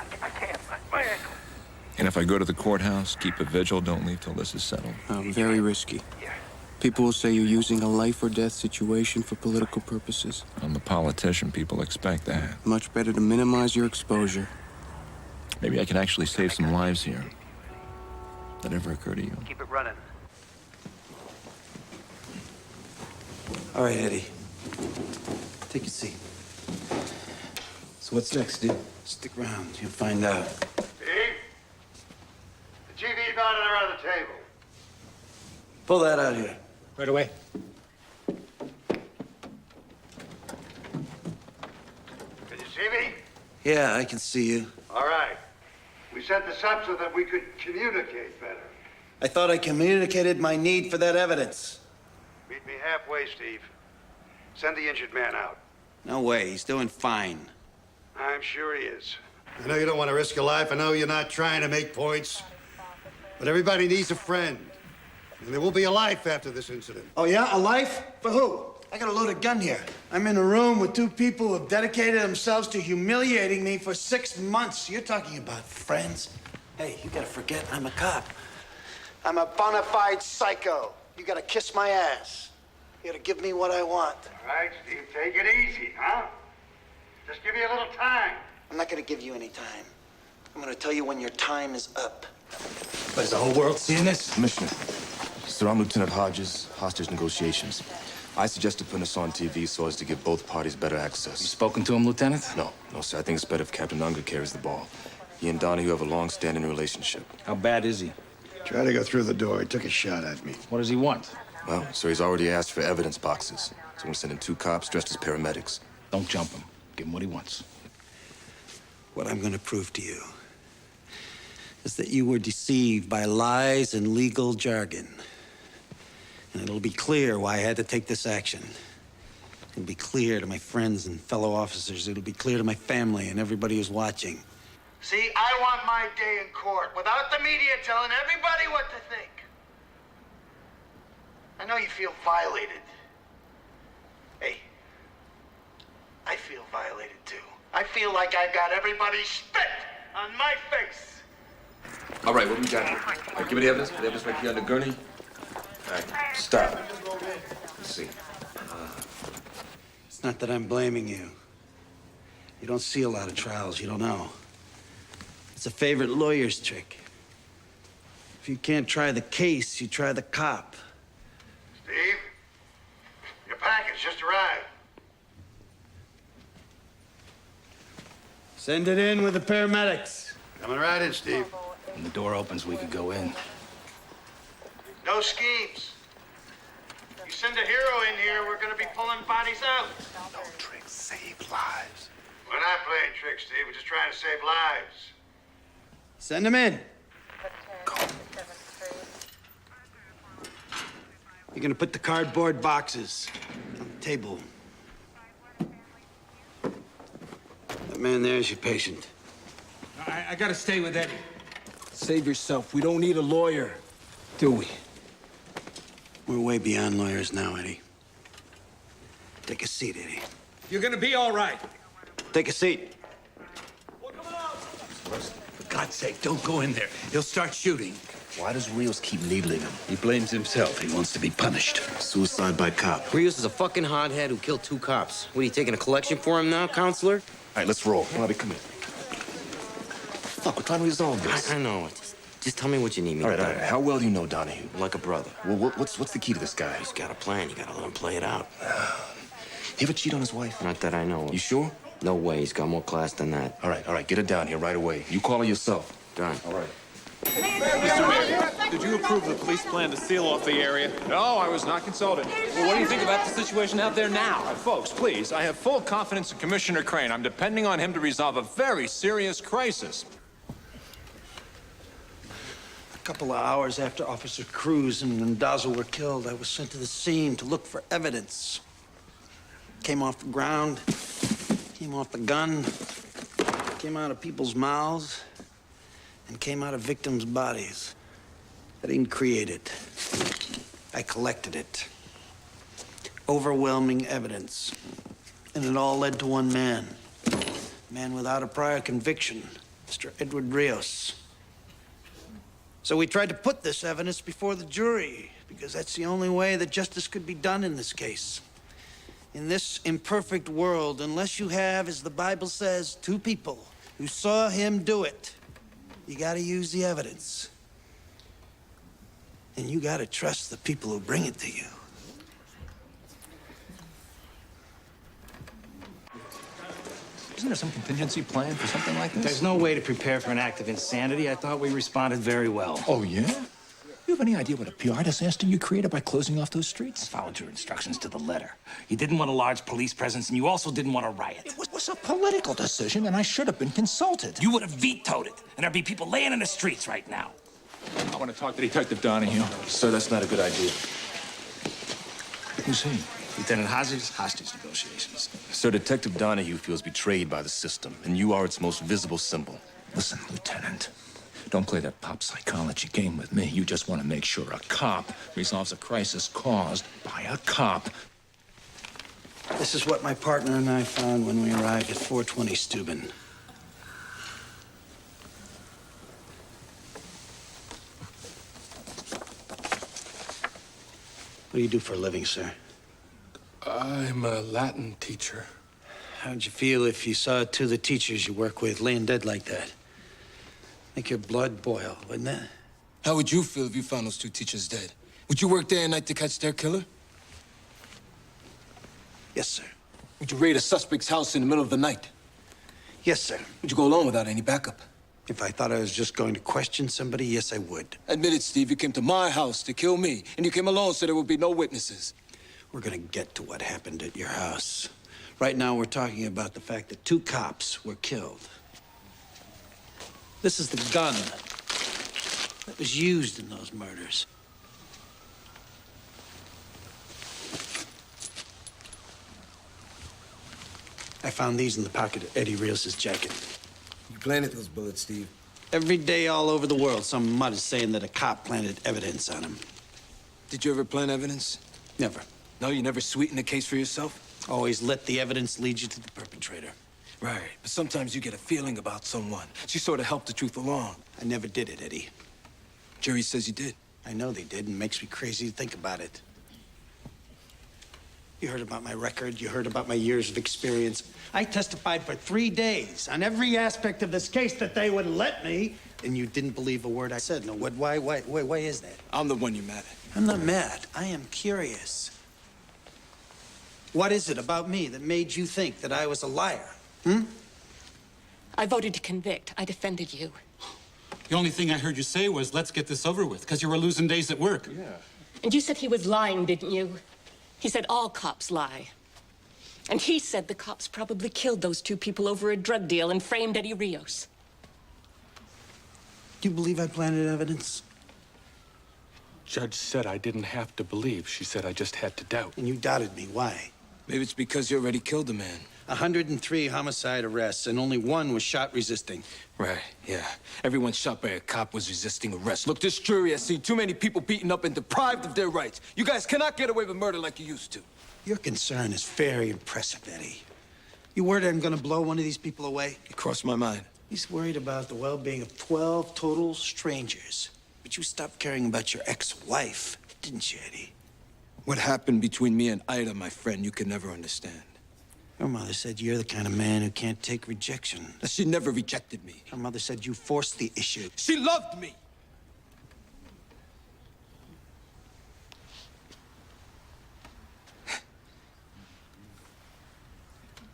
And if I go to the courthouse, keep a vigil, don't leave till this is settled. Very risky. People will say you're using a life or death situation for political purposes. I'm a politician. People expect that. Much better to minimize your exposure. Maybe I can actually save some lives here. That ever occur to you? Keep it running. All right, Eddie. Take a seat. So what's next, dude? Stick around. You'll find out. Steve? The GV's not around the table. Pull that out here. Right away. Can you see me? Yeah, I can see you. All right. We set this up so that we could communicate better. I thought I communicated my need for that evidence. Meet me halfway, Steve. Send the injured man out. No way. He's doing fine. I'm sure he is. I know you don't want to risk your life. I know you're not trying to make points. But everybody needs a friend. And there will be a life after this incident. Oh, yeah? A life? For who? I got a loaded gun here. I'm in a room with two people who have dedicated themselves to humiliating me for 6 months. You're talking about friends? Hey, you gotta forget I'm a cop. I'm a bona fide psycho. You gotta kiss my ass. You gotta give me what I want. All right, Steve, take it easy, huh? Just give you a little time. I'm not gonna give you any time. I'm gonna tell you when your time is up. Is the whole world seeing this? Commissioner, sir, I'm Lieutenant Hodges, hostage negotiations. I suggested putting this on TV so as to give both parties better access. You spoken to him, Lieutenant? No, sir. I think it's better if Captain Unger carries the ball. He and Donahue have a long-standing relationship. How bad is he? Tried to go through the door. He took a shot at me. What does he want? Well, sir, he's already asked for evidence boxes. So I'm sending 2 cops dressed as paramedics. Don't jump him. Give him what he wants. What I'm gonna prove to you is that you were deceived by lies and legal jargon. And it'll be clear why I had to take this action. It'll be clear to my friends and fellow officers. It'll be clear to my family and everybody who's watching. See, I want my day in court without the media telling everybody what to think. I know you feel violated. Hey, I feel violated too. I feel like I've got everybody spit on my face. All right, what we got here? All right, give me the evidence. Put the evidence right here on the gurney. All right, stop. Let's see. It's not that I'm blaming you. You don't see a lot of trials. You don't know. It's a favorite lawyer's trick. If you can't try the case, you try the cop. Steve, your package just arrived. Send it in with the paramedics. Coming right in, Steve. When the door opens, we could go in. No schemes. You send a hero in here, we're gonna be pulling bodies out. No tricks, save lives. We're not playing tricks, Steve. We're just trying to save lives. Send them in. You're gonna put the cardboard boxes on the table. That man there's your patient. I gotta stay with Eddie. Save yourself. We don't need a lawyer. Do we? We're way beyond lawyers now, Eddie. Take a seat, Eddie. You're gonna be all right. Take a seat. For God's sake, don't go in there. He'll start shooting. Why does Rios keep needling him? He blames himself. He wants to be punished. Suicide by cop. Rios is a fucking hothead who killed 2 cops. What, are you taking a collection for him now, counselor? All right, let's roll. Bobby, come in. Fuck, we're trying to resolve this. I know. Just tell me what you need me All to right, do. all right. How well do you know Donahue? Like a brother. Well, what's the key to this guy? He's got a plan. You gotta let him play it out. He ever cheat on his wife? Not that I know of. You sure? No way. He's got more class than that. All right. Get her down here right away. You call her yourself. Done. All right. Mr. Mayor, did you approve the police plan to seal off the area? No, I was not consulted. Well, what do you think about the situation out there now? Folks, please, I have full confidence in Commissioner Crane. I'm depending on him to resolve a very serious crisis. A couple of hours after Officer Cruz and Mendoza were killed, I was sent to the scene to look for evidence. Came off the ground, came off the gun, came out of people's mouths, and came out of victims' bodies. I didn't create it. I collected it. Overwhelming evidence. And it all led to one man. A man without a prior conviction, Mr. Edward Rios. So we tried to put this evidence before the jury, because that's the only way that justice could be done in this case. In this imperfect world, unless you have, as the Bible says, 2 people who saw him do it, you gotta use the evidence. And you gotta trust the people who bring it to you. Isn't there some contingency plan for something like this? There's no way to prepare for an act of insanity. I thought we responded very well. Oh, yeah? You have any idea what a PR disaster you created by closing off those streets? I followed your instructions to the letter. You didn't want a large police presence, and you also didn't want a riot. It was a political decision, and I should have been consulted. You would have vetoed it, and there'd be people laying in the streets right now. I want to talk to Detective Donahue. Sir, that's not a good idea. Who's he? Lieutenant Hodges, hostage negotiations. Sir, Detective Donahue feels betrayed by the system, and you are its most visible symbol. Listen, Lieutenant. Don't play that pop psychology game with me. You just want to make sure a cop resolves a crisis caused by a cop. This is what my partner and I found when we arrived at 420 Steuben. What do you do for a living, sir? I'm a Latin teacher. How'd you feel if you saw two of the teachers you work with laying dead like that? Make your blood boil, wouldn't it? How would you feel if you found those two teachers dead? Would you work day and night to catch their killer? Yes, sir. Would you raid a suspect's house in the middle of the night? Yes, sir. Would you go alone without any backup? If I thought I was just going to question somebody, yes, I would. Admit it, Steve. You came to my house to kill me, and you came alone so there would be no witnesses. We're gonna get to what happened at your house. Right now, we're talking about the fact that two cops were killed. This is the gun that was used in those murders. I found these in the pocket of Eddie Rios' jacket. You planted those bullets, Steve. Every day all over the world, some mud is saying that a cop planted evidence on him. Did you ever plant evidence? Never. No, you never sweetened the case for yourself? Always let the evidence lead you to the perpetrator. Right, but sometimes you get a feeling about someone. She sort of helped the truth along. I never did it, Eddie. Jury says you did. I know they did, and it makes me crazy to think about it. You heard about my record, you heard about my years of experience. I testified for 3 days on every aspect of this case that they would let me, and you didn't believe a word I said. No, why is that? I'm the one you're mad at. I'm not mad. I am curious. What is it about me that made you think that I was a liar? I voted to convict. I defended you. The only thing I heard you say was, let's get this over with, because you were losing days at work. Yeah. And you said he was lying, didn't you? He said all cops lie. And he said the cops probably killed those two people over a drug deal and framed Eddie Rios. Do you believe I planted evidence? Judge said I didn't have to believe. She said I just had to doubt. And you doubted me. Why? Maybe it's because you already killed a man. 103 homicide arrests, and only one was shot resisting. Right, yeah. Everyone shot by a cop was resisting arrest. Look, this jury has seen too many people beaten up and deprived of their rights. You guys cannot get away with murder like you used to. Your concern is very impressive, Eddie. You worried I'm gonna blow one of these people away? It crossed my mind. He's worried about the well-being of 12 total strangers. But you stopped caring about your ex-wife, didn't you, Eddie? What happened between me and Ida, my friend, you can never understand. Her mother said you're the kind of man who can't take rejection. She never rejected me. Her mother said you forced the issue. She loved me!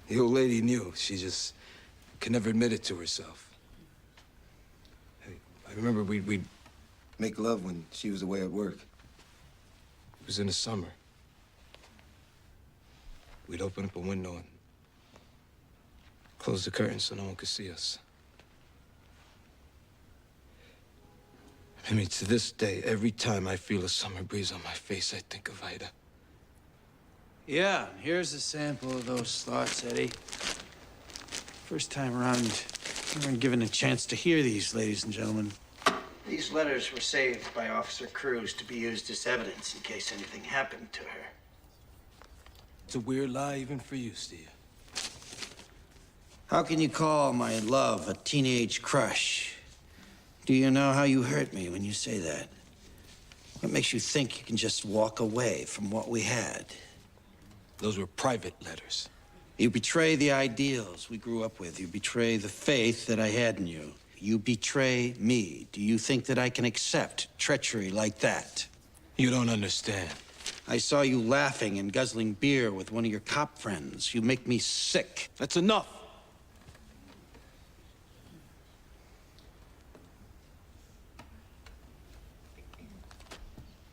The old lady knew. She just could never admit it to herself. I remember we'd make love when she was away at work. It was in the summer. We'd open up a window and close the curtains so no one could see us. I mean, to this day, every time I feel a summer breeze on my face, I think of Ida. Yeah, here's a sample of those thoughts, Eddie. First time around, you weren't given a chance to hear these, ladies and gentlemen. These letters were saved by Officer Cruz to be used as evidence in case anything happened to her. It's a weird lie even for you, Steve. How can you call my love a teenage crush? Do you know how you hurt me when you say that? What makes you think you can just walk away from what we had? Those were private letters. You betray the ideals we grew up with. You betray the faith that I had in you. You betray me. Do you think that I can accept treachery like that? You don't understand. I saw you laughing and guzzling beer with one of your cop friends. You make me sick. That's enough.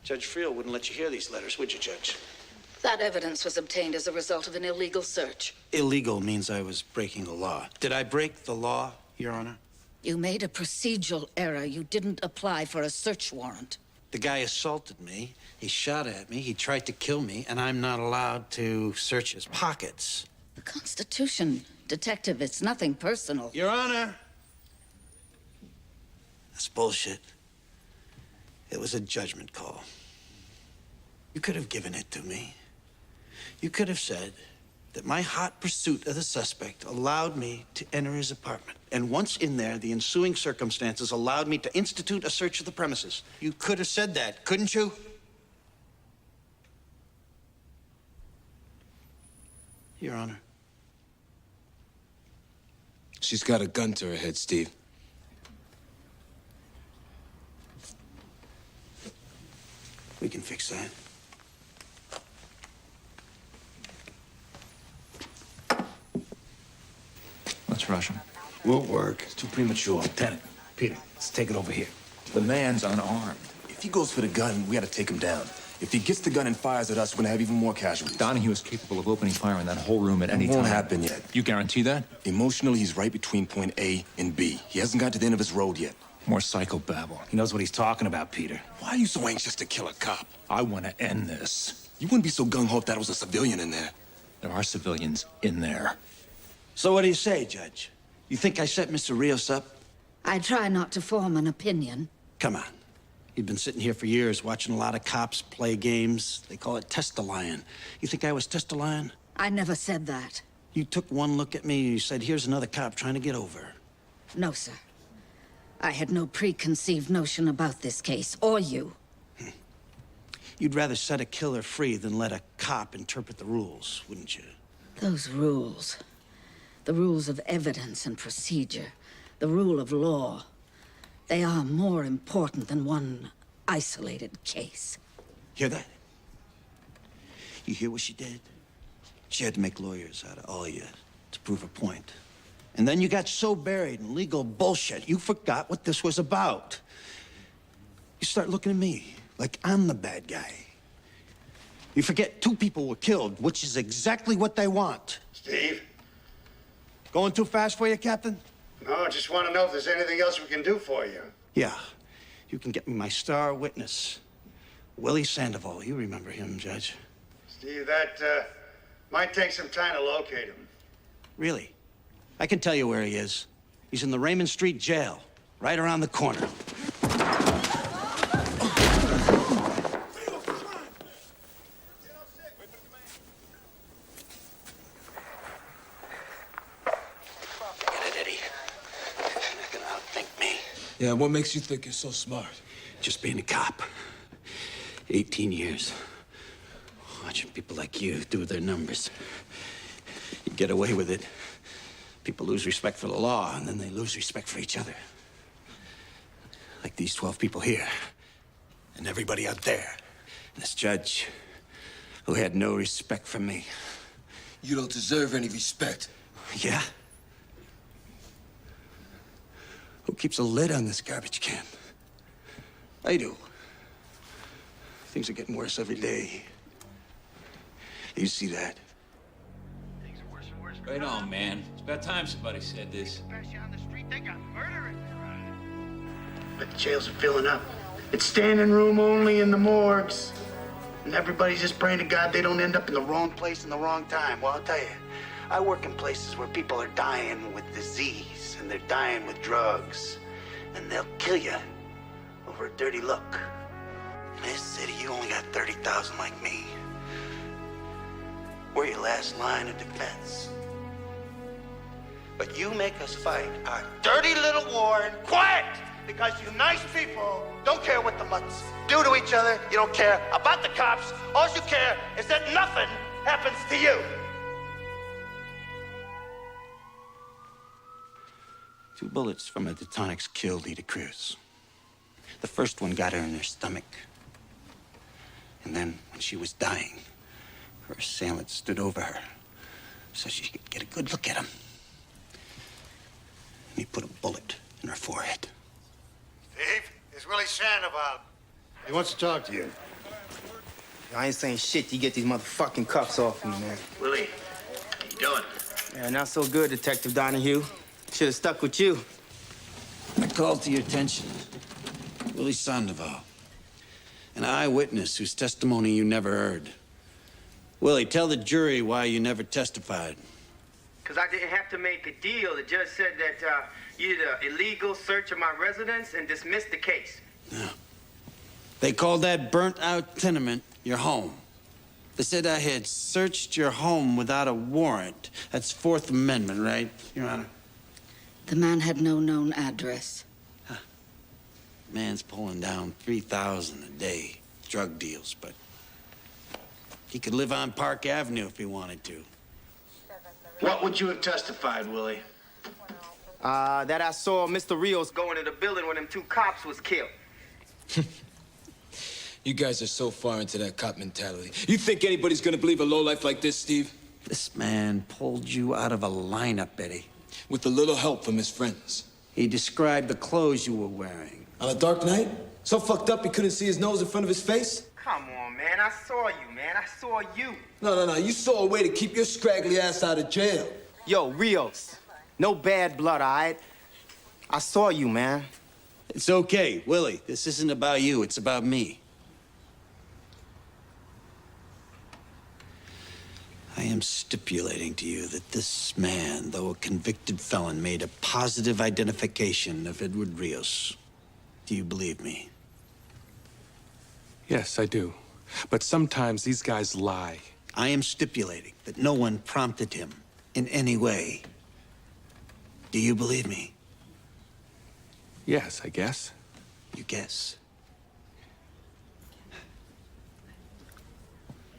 Judge Friel wouldn't let you hear these letters, would you, Judge? That evidence was obtained as a result of an illegal search. Illegal means I was breaking the law. Did I break the law, Your Honor? You made a procedural error. You didn't apply for a search warrant. The guy assaulted me, he shot at me, he tried to kill me, and I'm not allowed to search his pockets. The Constitution, Detective, it's nothing personal. Your Honor! That's bullshit. It was a judgment call. You could have given it to me. You could have said that my hot pursuit of the suspect allowed me to enter his apartment. And once in there, the ensuing circumstances allowed me to institute a search of the premises. You could have said that, couldn't you? Your Honor. She's got a gun to her head, Steve. We can fix that. Let's rush him. Won't work. It's too premature. Lieutenant, Peter, let's take it over here. The man's unarmed. If he goes for the gun, we gotta take him down. If he gets the gun and fires at us, we're gonna have even more casualties. Donahue is capable of opening fire in that whole room at any time. It won't happen yet. You guarantee that? Emotionally, he's right between point A and B. He hasn't got to the end of his road yet. More psychobabble. He knows what he's talking about, Peter. Why are you so anxious to kill a cop? I want to end this. You wouldn't be so gung-ho if that was a civilian in there. There are civilians in there. So what do you say, Judge? You think I set Mr. Rios up? I try not to form an opinion. Come on. You've been sitting here for years watching a lot of cops play games. They call it test-a-lion. You think I was test-a-lion? I never said that. You took one look at me and you said, here's another cop trying to get over. No, sir. I had no preconceived notion about this case, or you. You'd rather set a killer free than let a cop interpret the rules, wouldn't you? Those rules. The rules of evidence and procedure. The rule of law. They are more important than one isolated case. Hear that? You hear what she did? She had to make lawyers out of all you to prove her point. And then you got so buried in legal bullshit, you forgot what this was about. You start looking at me like I'm the bad guy. You forget 2 people were killed, which is exactly what they want. Steve? Going too fast for you, Captain? No, I just want to know if there's anything else we can do for you. Yeah. You can get me my star witness, Willie Sandoval. You remember him, Judge. Steve, that might take some time to locate him. Really? I can tell you where he is. He's in the Raymond Street jail, right around the corner. Yeah, what makes you think you're so smart? Just being a cop. 18 years. Watching people like you do their numbers. You get away with it. People lose respect for the law, and then they lose respect for each other. Like these 12 people here. And everybody out there. And this judge, who had no respect for me. You don't deserve any respect. Yeah? Who keeps a lid on this garbage can? I do. Things are getting worse every day. You see that? Right on, man. It's about time somebody said this. But the jails are filling up. It's standing room only in the morgues. And everybody's just praying to God they don't end up in the wrong place in the wrong time. Well, I'll tell you, I work in places where people are dying with disease and they're dying with drugs. And they'll kill you over a dirty look. In this city, you only got 30,000 like me. We're your last line of defense. But you make us fight our dirty little war in quiet because you nice people don't care what the mutts do to each other. You don't care about the cops. All you care is that nothing happens to you. 2 bullets from a Detonix killed Lita Cruz. The first one got her in her stomach. And then, when she was dying, her assailant stood over her so she could get a good look at him. And he put a bullet in her forehead. Steve, it's Willie Sandoval. He wants to talk to you. I ain't saying shit till you get these motherfucking cuffs off me, man. Willie, how you doing? Yeah, not so good, Detective Donahue. Should have stuck with you. I called to your attention Willie Sandoval, an eyewitness whose testimony you never heard. Willie, tell the jury why you never testified. Because I didn't have to make a deal. The judge said that you did an illegal search of my residence and dismissed the case. Yeah. They called that burnt-out tenement your home. They said I had searched your home without a warrant. That's Fourth Amendment, right, Your Honor? The man had no known address. Man's pulling down 3,000 a day, drug deals, but he could live on Park Avenue if he wanted to. What would you have testified, Willie? That I saw Mr. Rios go into the building when them two cops was killed. You guys are so far into that cop mentality. You think anybody's gonna believe a lowlife like this, Steve? This man pulled you out of a lineup, Eddie. With a little help from his friends. He described the clothes you were wearing. On a dark night? So fucked up he couldn't see his nose in front of his face? Come on, man. I saw you, man. I saw you. No. You saw a way to keep your scraggly ass out of jail. Yo, Rios. No bad blood, all right? I saw you, man. It's okay, Willie. This isn't about you. It's about me. I am stipulating to you that this man, though a convicted felon, made a positive identification of Edward Rios. Do you believe me? Yes, I do. But sometimes these guys lie. I am stipulating that no one prompted him in any way. Do you believe me? Yes, I guess. You guess.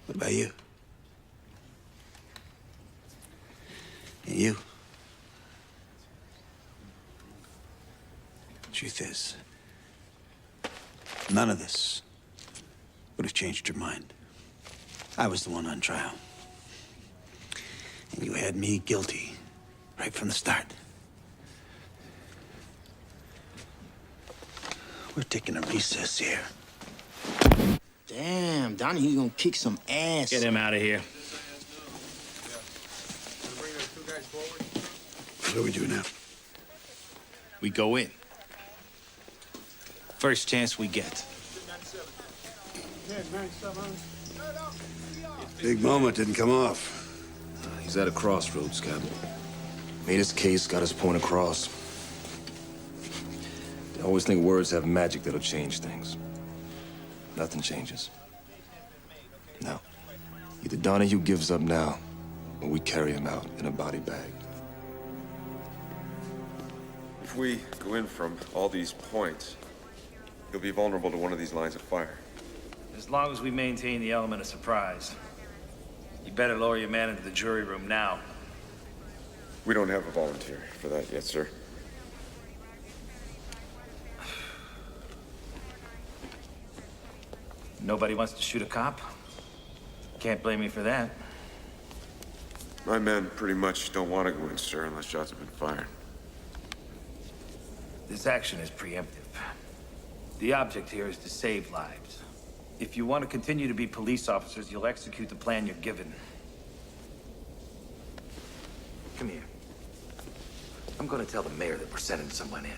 What about you? And you? Truth is, none of this would have changed your mind. I was the one on trial. And you had me guilty right from the start. We're taking a recess here. Damn, Donnie, you gonna kick some ass. Get him out of here. What do we do now? We go in. First chance we get. Big moment didn't come off. He's at a crossroads, Captain. Made his case, got his point across. They always think words have magic that'll change things. Nothing changes. Now, either Donahue gives up now, or we carry him out in a body bag. If we go in from all these points, you'll be vulnerable to one of these lines of fire. As long as we maintain the element of surprise. You better lower your man into the jury room now. We don't have a volunteer for that yet, sir. Nobody wants to shoot a cop? Can't blame me for that. My men pretty much don't want to go in, sir, unless shots have been fired. This action is preemptive. The object here is to save lives. If you want to continue to be police officers, you'll execute the plan you're given. Come here. I'm going to tell the mayor that we're sending someone in.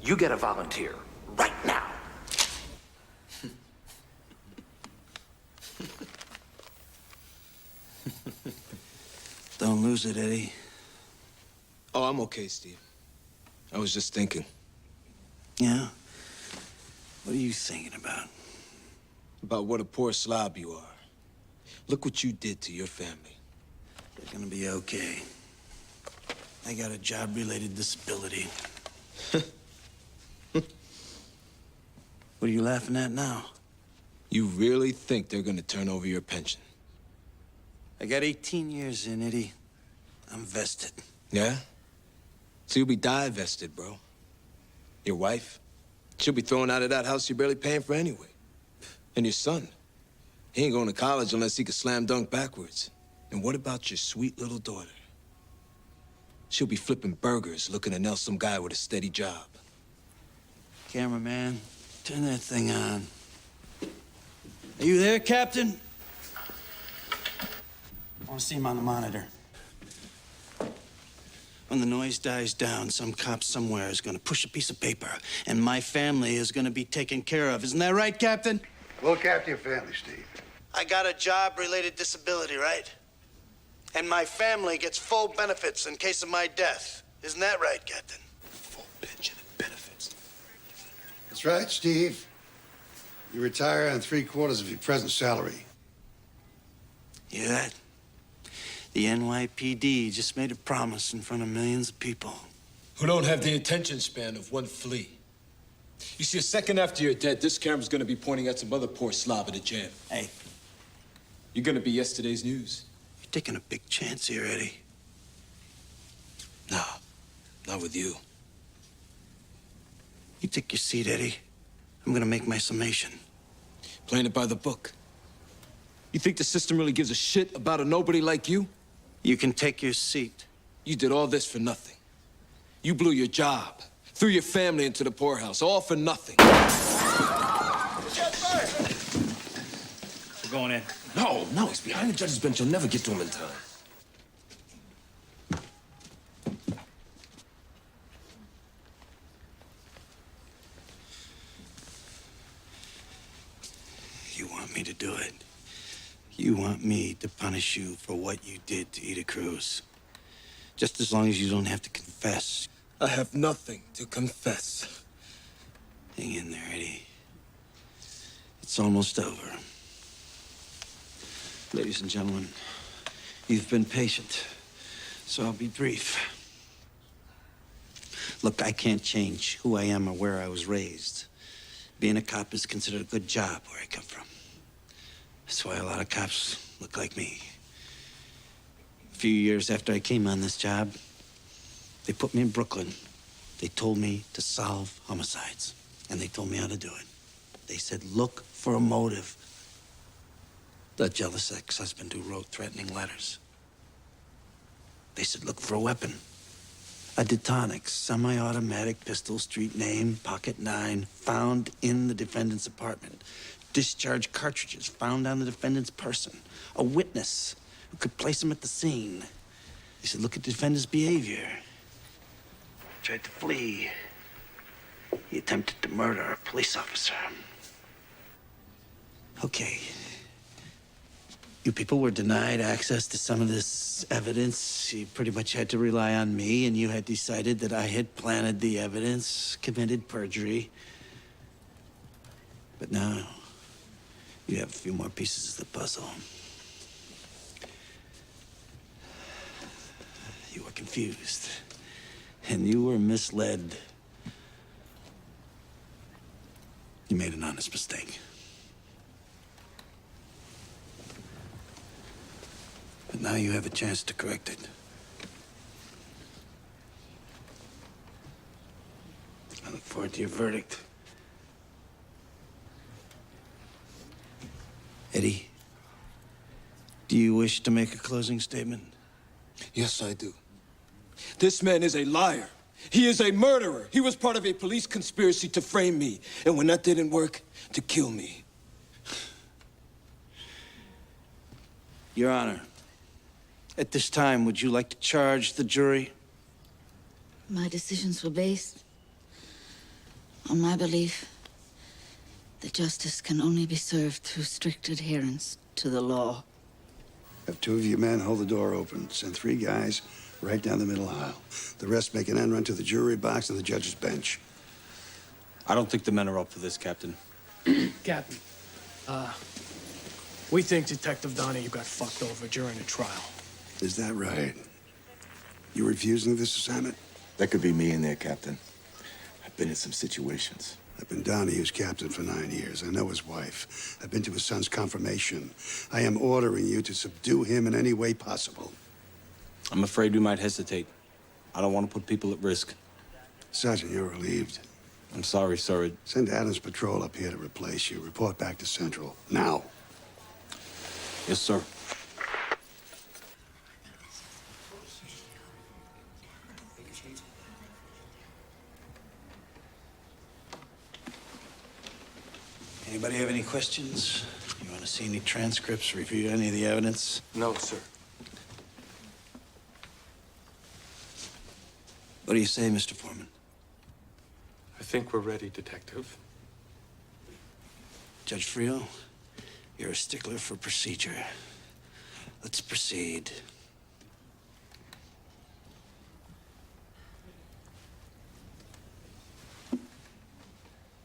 You get a volunteer right now. Don't lose it, Eddie. Oh, I'm okay, Steve. I was just thinking. Yeah? What are you thinking about? About what a poor slob you are. Look what you did to your family. They're gonna be okay. I got a job-related disability. What are you laughing at now? You really think they're gonna turn over your pension? I got 18 years in, Eddie. I'm vested. Yeah? So you'll be divested, bro. Your wife? She'll be thrown out of that house you're barely paying for anyway. And your son? He ain't going to college unless he can slam dunk backwards. And what about your sweet little daughter? She'll be flipping burgers looking to nail some guy with a steady job. Cameraman, turn that thing on. Are you there, Captain? want to see him on the monitor. When the noise dies down, some cop somewhere is going to push a piece of paper, and my family is going to be taken care of. Isn't that right, Captain? Look after your family, Steve. I got a job-related disability, right? And my family gets full benefits in case of my death. Isn't that right, Captain? Full pension and benefits. That's right, Steve. You retire on 3/4 of your present salary. You hear that? The NYPD just made a promise in front of millions of people. Who don't have the attention span of one flea. You see, a second after you're dead, this camera's gonna be pointing at some other poor slob at a jam. Hey. You're gonna be yesterday's news. You're taking a big chance here, Eddie. No, not with you. You take your seat, Eddie. I'm gonna make my summation. Playing it by the book. You think the system really gives a shit about a nobody like you? You can take your seat. You did all this for nothing. You blew your job, threw your family into the poorhouse, all for nothing. We're going in. No, he's behind the judge's bench. You'll never get to him in time. You want me to do it? You want me to punish you for what you did to Ida Cruz? Just as long as you don't have to confess. I have nothing to confess. Hang in there, Eddie. It's almost over. Ladies and gentlemen, you've been patient, so I'll be brief. Look, I can't change who I am or where I was raised. Being a cop is considered a good job where I come from. That's why a lot of cops look like me. A few years after I came on this job, they put me in Brooklyn. They told me to solve homicides, and they told me how to do it. They said, look for a motive. The jealous ex-husband who wrote threatening letters. They said, look for a weapon. A Detonic semi-automatic pistol, street name, pocket 9, found in the defendant's apartment. Discharge cartridges found on the defendant's person. A witness who could place him at the scene. They said, look at the defendant's behavior. Tried to flee. He attempted to murder a police officer. Okay. You people were denied access to some of this evidence. You pretty much had to rely on me, and you had decided that I had planted the evidence, committed perjury. But now, you have a few more pieces of the puzzle. You were confused, and you were misled. You made an honest mistake. But now you have a chance to correct it. I look forward to your verdict. Eddie, do you wish to make a closing statement? Yes, I do. This man is a liar. He is a murderer. He was part of a police conspiracy to frame me. And when that didn't work, to kill me. Your Honor, at this time, would you like to charge the jury? My decisions were based on my belief that justice can only be served through strict adherence to the law. Have 2 of you men hold the door open. Send 3 guys right down the middle aisle. The rest make an end run to the jury box and the judge's bench. I don't think the men are up for this, Captain. Captain, we think Detective Donahue got fucked over during the trial. Is that right? You refusing this assignment? That could be me in there, Captain. I've been in some situations. I've been Donahue's captain for 9 years. I know his wife. I've been to his son's confirmation. I am ordering you to subdue him in any way possible. I'm afraid we might hesitate. I don't want to put people at risk. Sergeant, you're relieved. I'm sorry, sir. Send Adams Patrol up here to replace you. Report back to Central. Now. Yes, sir. Anybody have any questions? You want to see any transcripts, review any of the evidence? No, sir. What do you say, Mr. Foreman? I think we're ready, Detective. Judge Frio, you're a stickler for procedure. Let's proceed.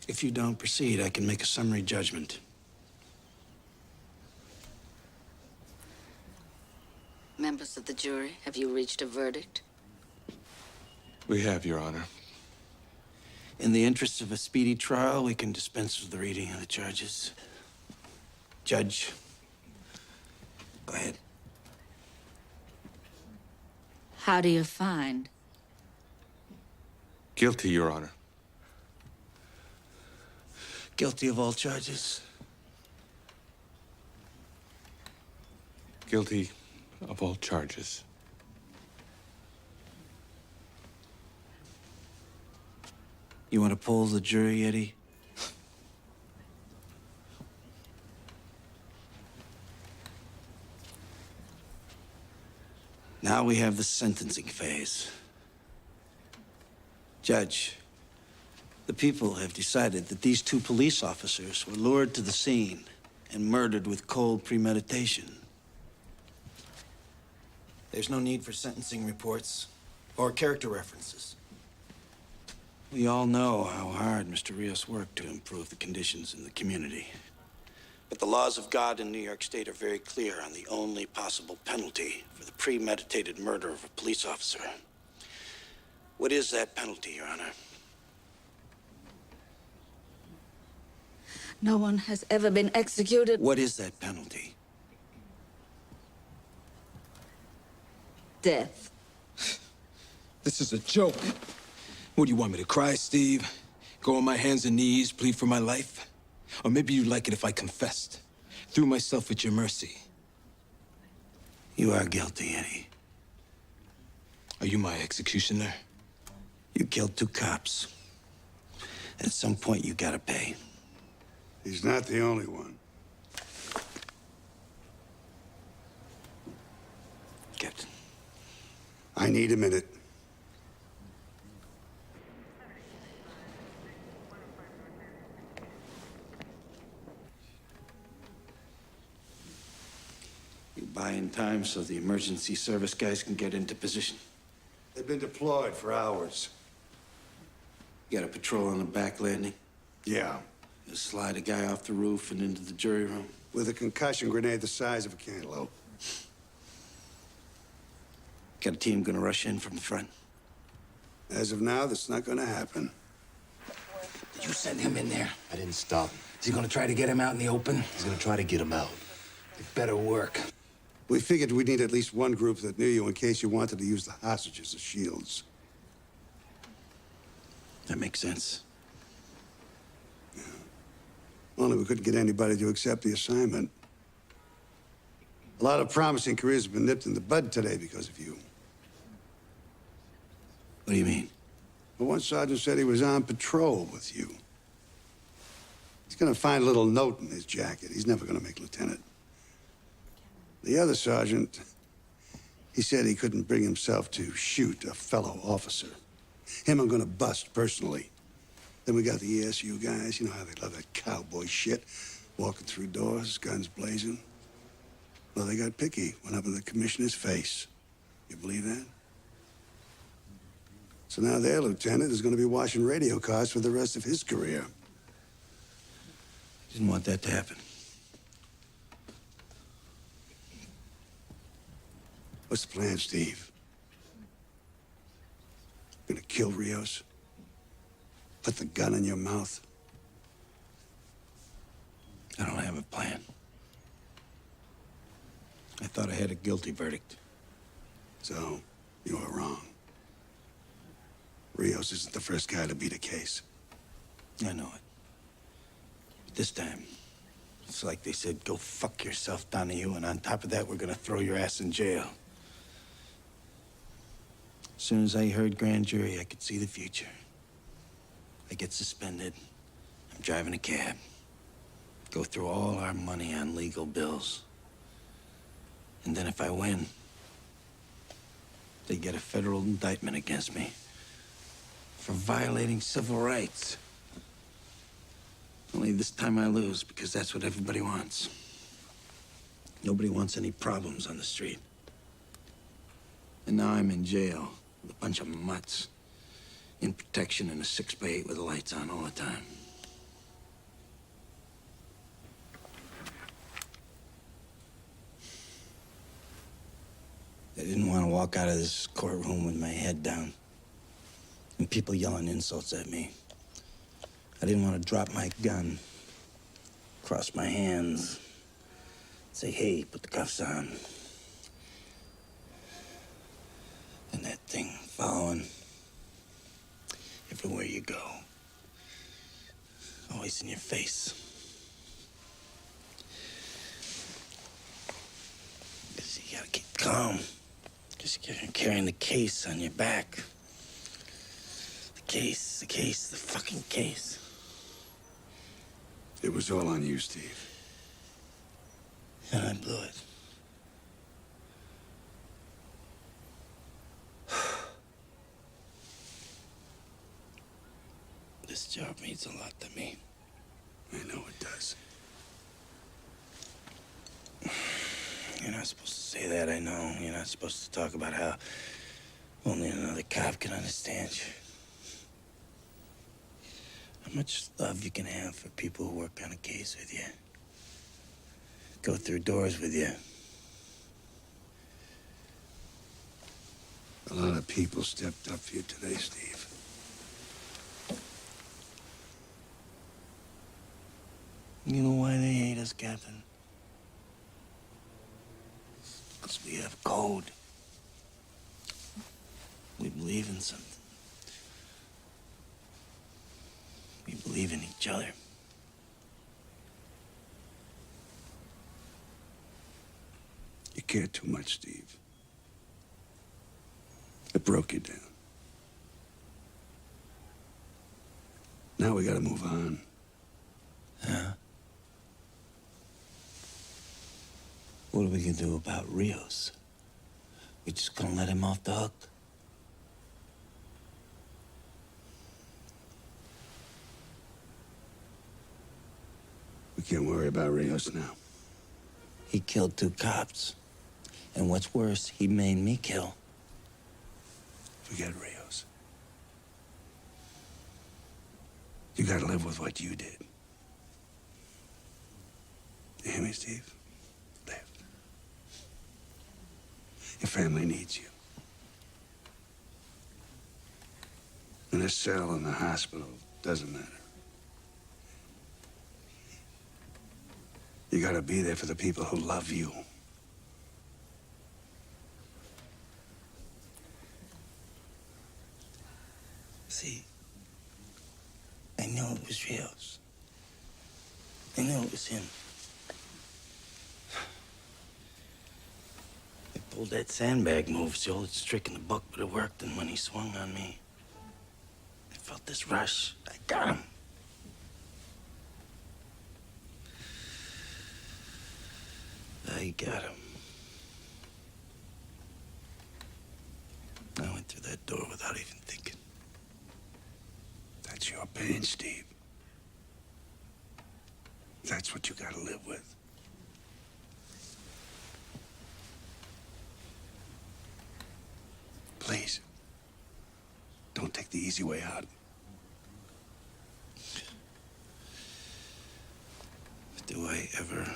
If you don't proceed, I can make a summary judgment. Members of the jury, have you reached a verdict? We have, Your Honor. In the interest of a speedy trial, we can dispense with the reading of the charges. Judge, go ahead. How do you find? Guilty, Your Honor. Guilty of all charges. Guilty of all charges. You want to poll the jury, Eddie? Now we have the sentencing phase. Judge, the people have decided that these two police officers were lured to the scene and murdered with cold premeditation. There's no need for sentencing reports or character references. We all know how hard Mr. Rios worked to improve the conditions in the community. But the laws of God in New York State are very clear on the only possible penalty for the premeditated murder of a police officer. What is that penalty, Your Honor? No one has ever been executed. What is that penalty? Death. This is a joke. What, do you want me to cry, Steve? Go on my hands and knees, plead for my life? Or maybe you'd like it if I confessed, threw myself at your mercy. You are guilty, Eddie. Are you my executioner? You killed two cops. At some point, you gotta pay. He's not the only one. Captain. I need a minute. You buy in time so the emergency service guys can get into position. They've been deployed for hours. You got a patrol on the back landing? Yeah. You slide a guy off the roof and into the jury room? With a concussion grenade the size of a cantaloupe. Got a team gonna rush in from the front? As of now, that's not gonna happen. Did you send him in there? I didn't stop him. Is he gonna try to get him out in the open? He's gonna try to get him out. It better work. We figured we'd need at least one group that knew you in case you wanted to use the hostages as shields. That makes sense. Yeah. Only we couldn't get anybody to accept the assignment. A lot of promising careers have been nipped in the bud today because of you. What do you mean? Well, one sergeant said he was on patrol with you. He's gonna find a little note in his jacket. He's never gonna make lieutenant. The other sergeant, he said he couldn't bring himself to shoot a fellow officer. Him I'm gonna bust personally. Then we got the ESU guys. You know how they love that cowboy shit. Walking through doors, guns blazing. Well, they got picky. Went up in the commissioner's face. You believe that? So now their lieutenant is gonna be washing radio cars for the rest of his career. Didn't want that to happen. What's the plan, Steve? Gonna kill Rios? Put the gun in your mouth? I don't have a plan. I thought I had a guilty verdict. So, you were wrong. Rios isn't the first guy to beat a case. I know it. But this time, it's like they said, go fuck yourself, Donahue, and on top of that, we're gonna throw your ass in jail. As soon as I heard grand jury, I could see the future. I get suspended. I'm driving a cab. Go through all our money on legal bills. And then if I win, they get a federal indictment against me for violating civil rights. Only this time I lose, because that's what everybody wants. Nobody wants any problems on the street. And now I'm in jail with a bunch of mutts. In protection in a 6x8 with the lights on all the time. I didn't want to walk out of this courtroom with my head down and people yelling insults at me. I didn't want to drop my gun, cross my hands, say, hey, put the cuffs on. And that thing following everywhere you go. Always in your face. Because you gotta keep calm. Because you're carrying the case on your back. The case, the fucking case. It was all on you, Steve. And I blew it. This job means a lot to me. I know it does. You're not supposed to say that, I know. You're not supposed to talk about how only another cop can understand you. How much love you can have for people who work on a case with you. Go through doors with you. A lot of people stepped up for you today, Steve. You know why they hate us, Captain? Because we have code. We believe in something. We believe in each other. You cared too much, Steve. It broke you down. Now we gotta move on. Huh? What are we gonna do about Rios? We just gonna let him off the hook? We can't worry about Rios now. He killed 2 cops. And what's worse, he made me kill. Forget Rios. You gotta live with what you did. You hear me, Steve? Live. Your family needs you. In a cell in the hospital, doesn't matter. You gotta be there for the people who love you. See, I knew it was Rios. I knew it was him. I pulled that sandbag move. It's the oldest trick in the book, but it worked. And when he swung on me, I felt this rush. I got him. I got him. I went through that door without even thinking. That's your pain, Steve. That's what you gotta live with. Please, don't take the easy way out. Do I ever?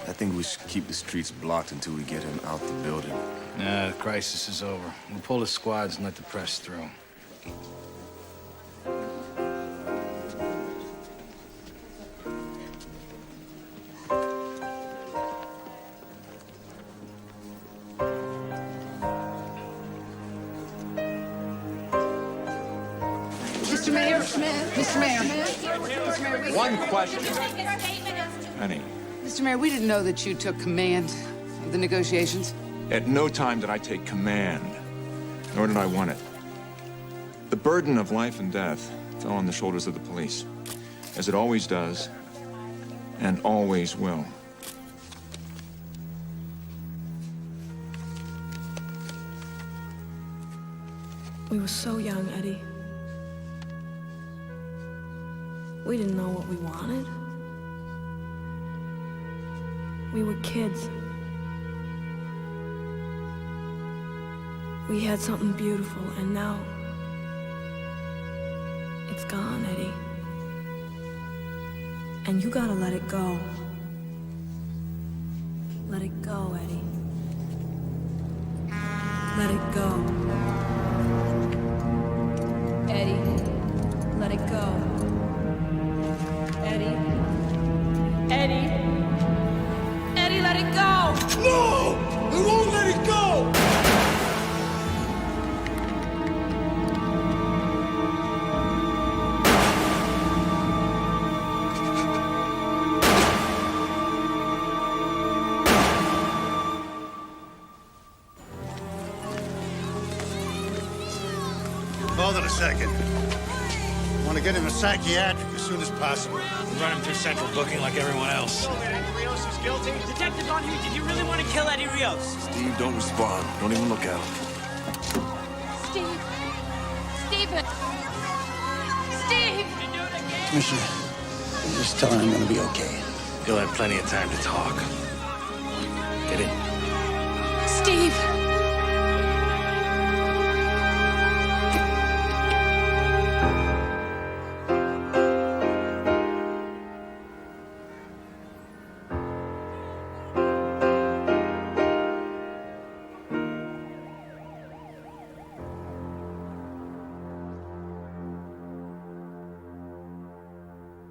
I think we should keep the streets blocked until we get him out the building. Nah, the crisis is over. We'll pull the squads and let the press through. Mr. Mayor, Mr. Mayor. One question. Honey. Mr. Mayor, we didn't know that you took command of the negotiations. At no time did I take command, nor did I want it. The burden of life and death fell on the shoulders of the police, as it always does, and always will. We were so young, Eddie. We didn't know what we wanted. We were kids. We had something beautiful, and now it's gone, Eddie. And you gotta let it go. Let it go, Eddie. Let it go. Eddie, let it go. Eddie. Eddie. Eddie, let it go! No! I won't let it go! Hold on a second. I want to get him a psychiatric as soon as possible. Run him through central booking like everyone else. Eddie Rios is guilty. Detective on you, did you really want to kill Eddie Rios? Steve, don't respond. Don't even look at him. Steve. Stephen. Steve! Commissioner, just tell her I'm gonna be okay. You'll have plenty of time to talk.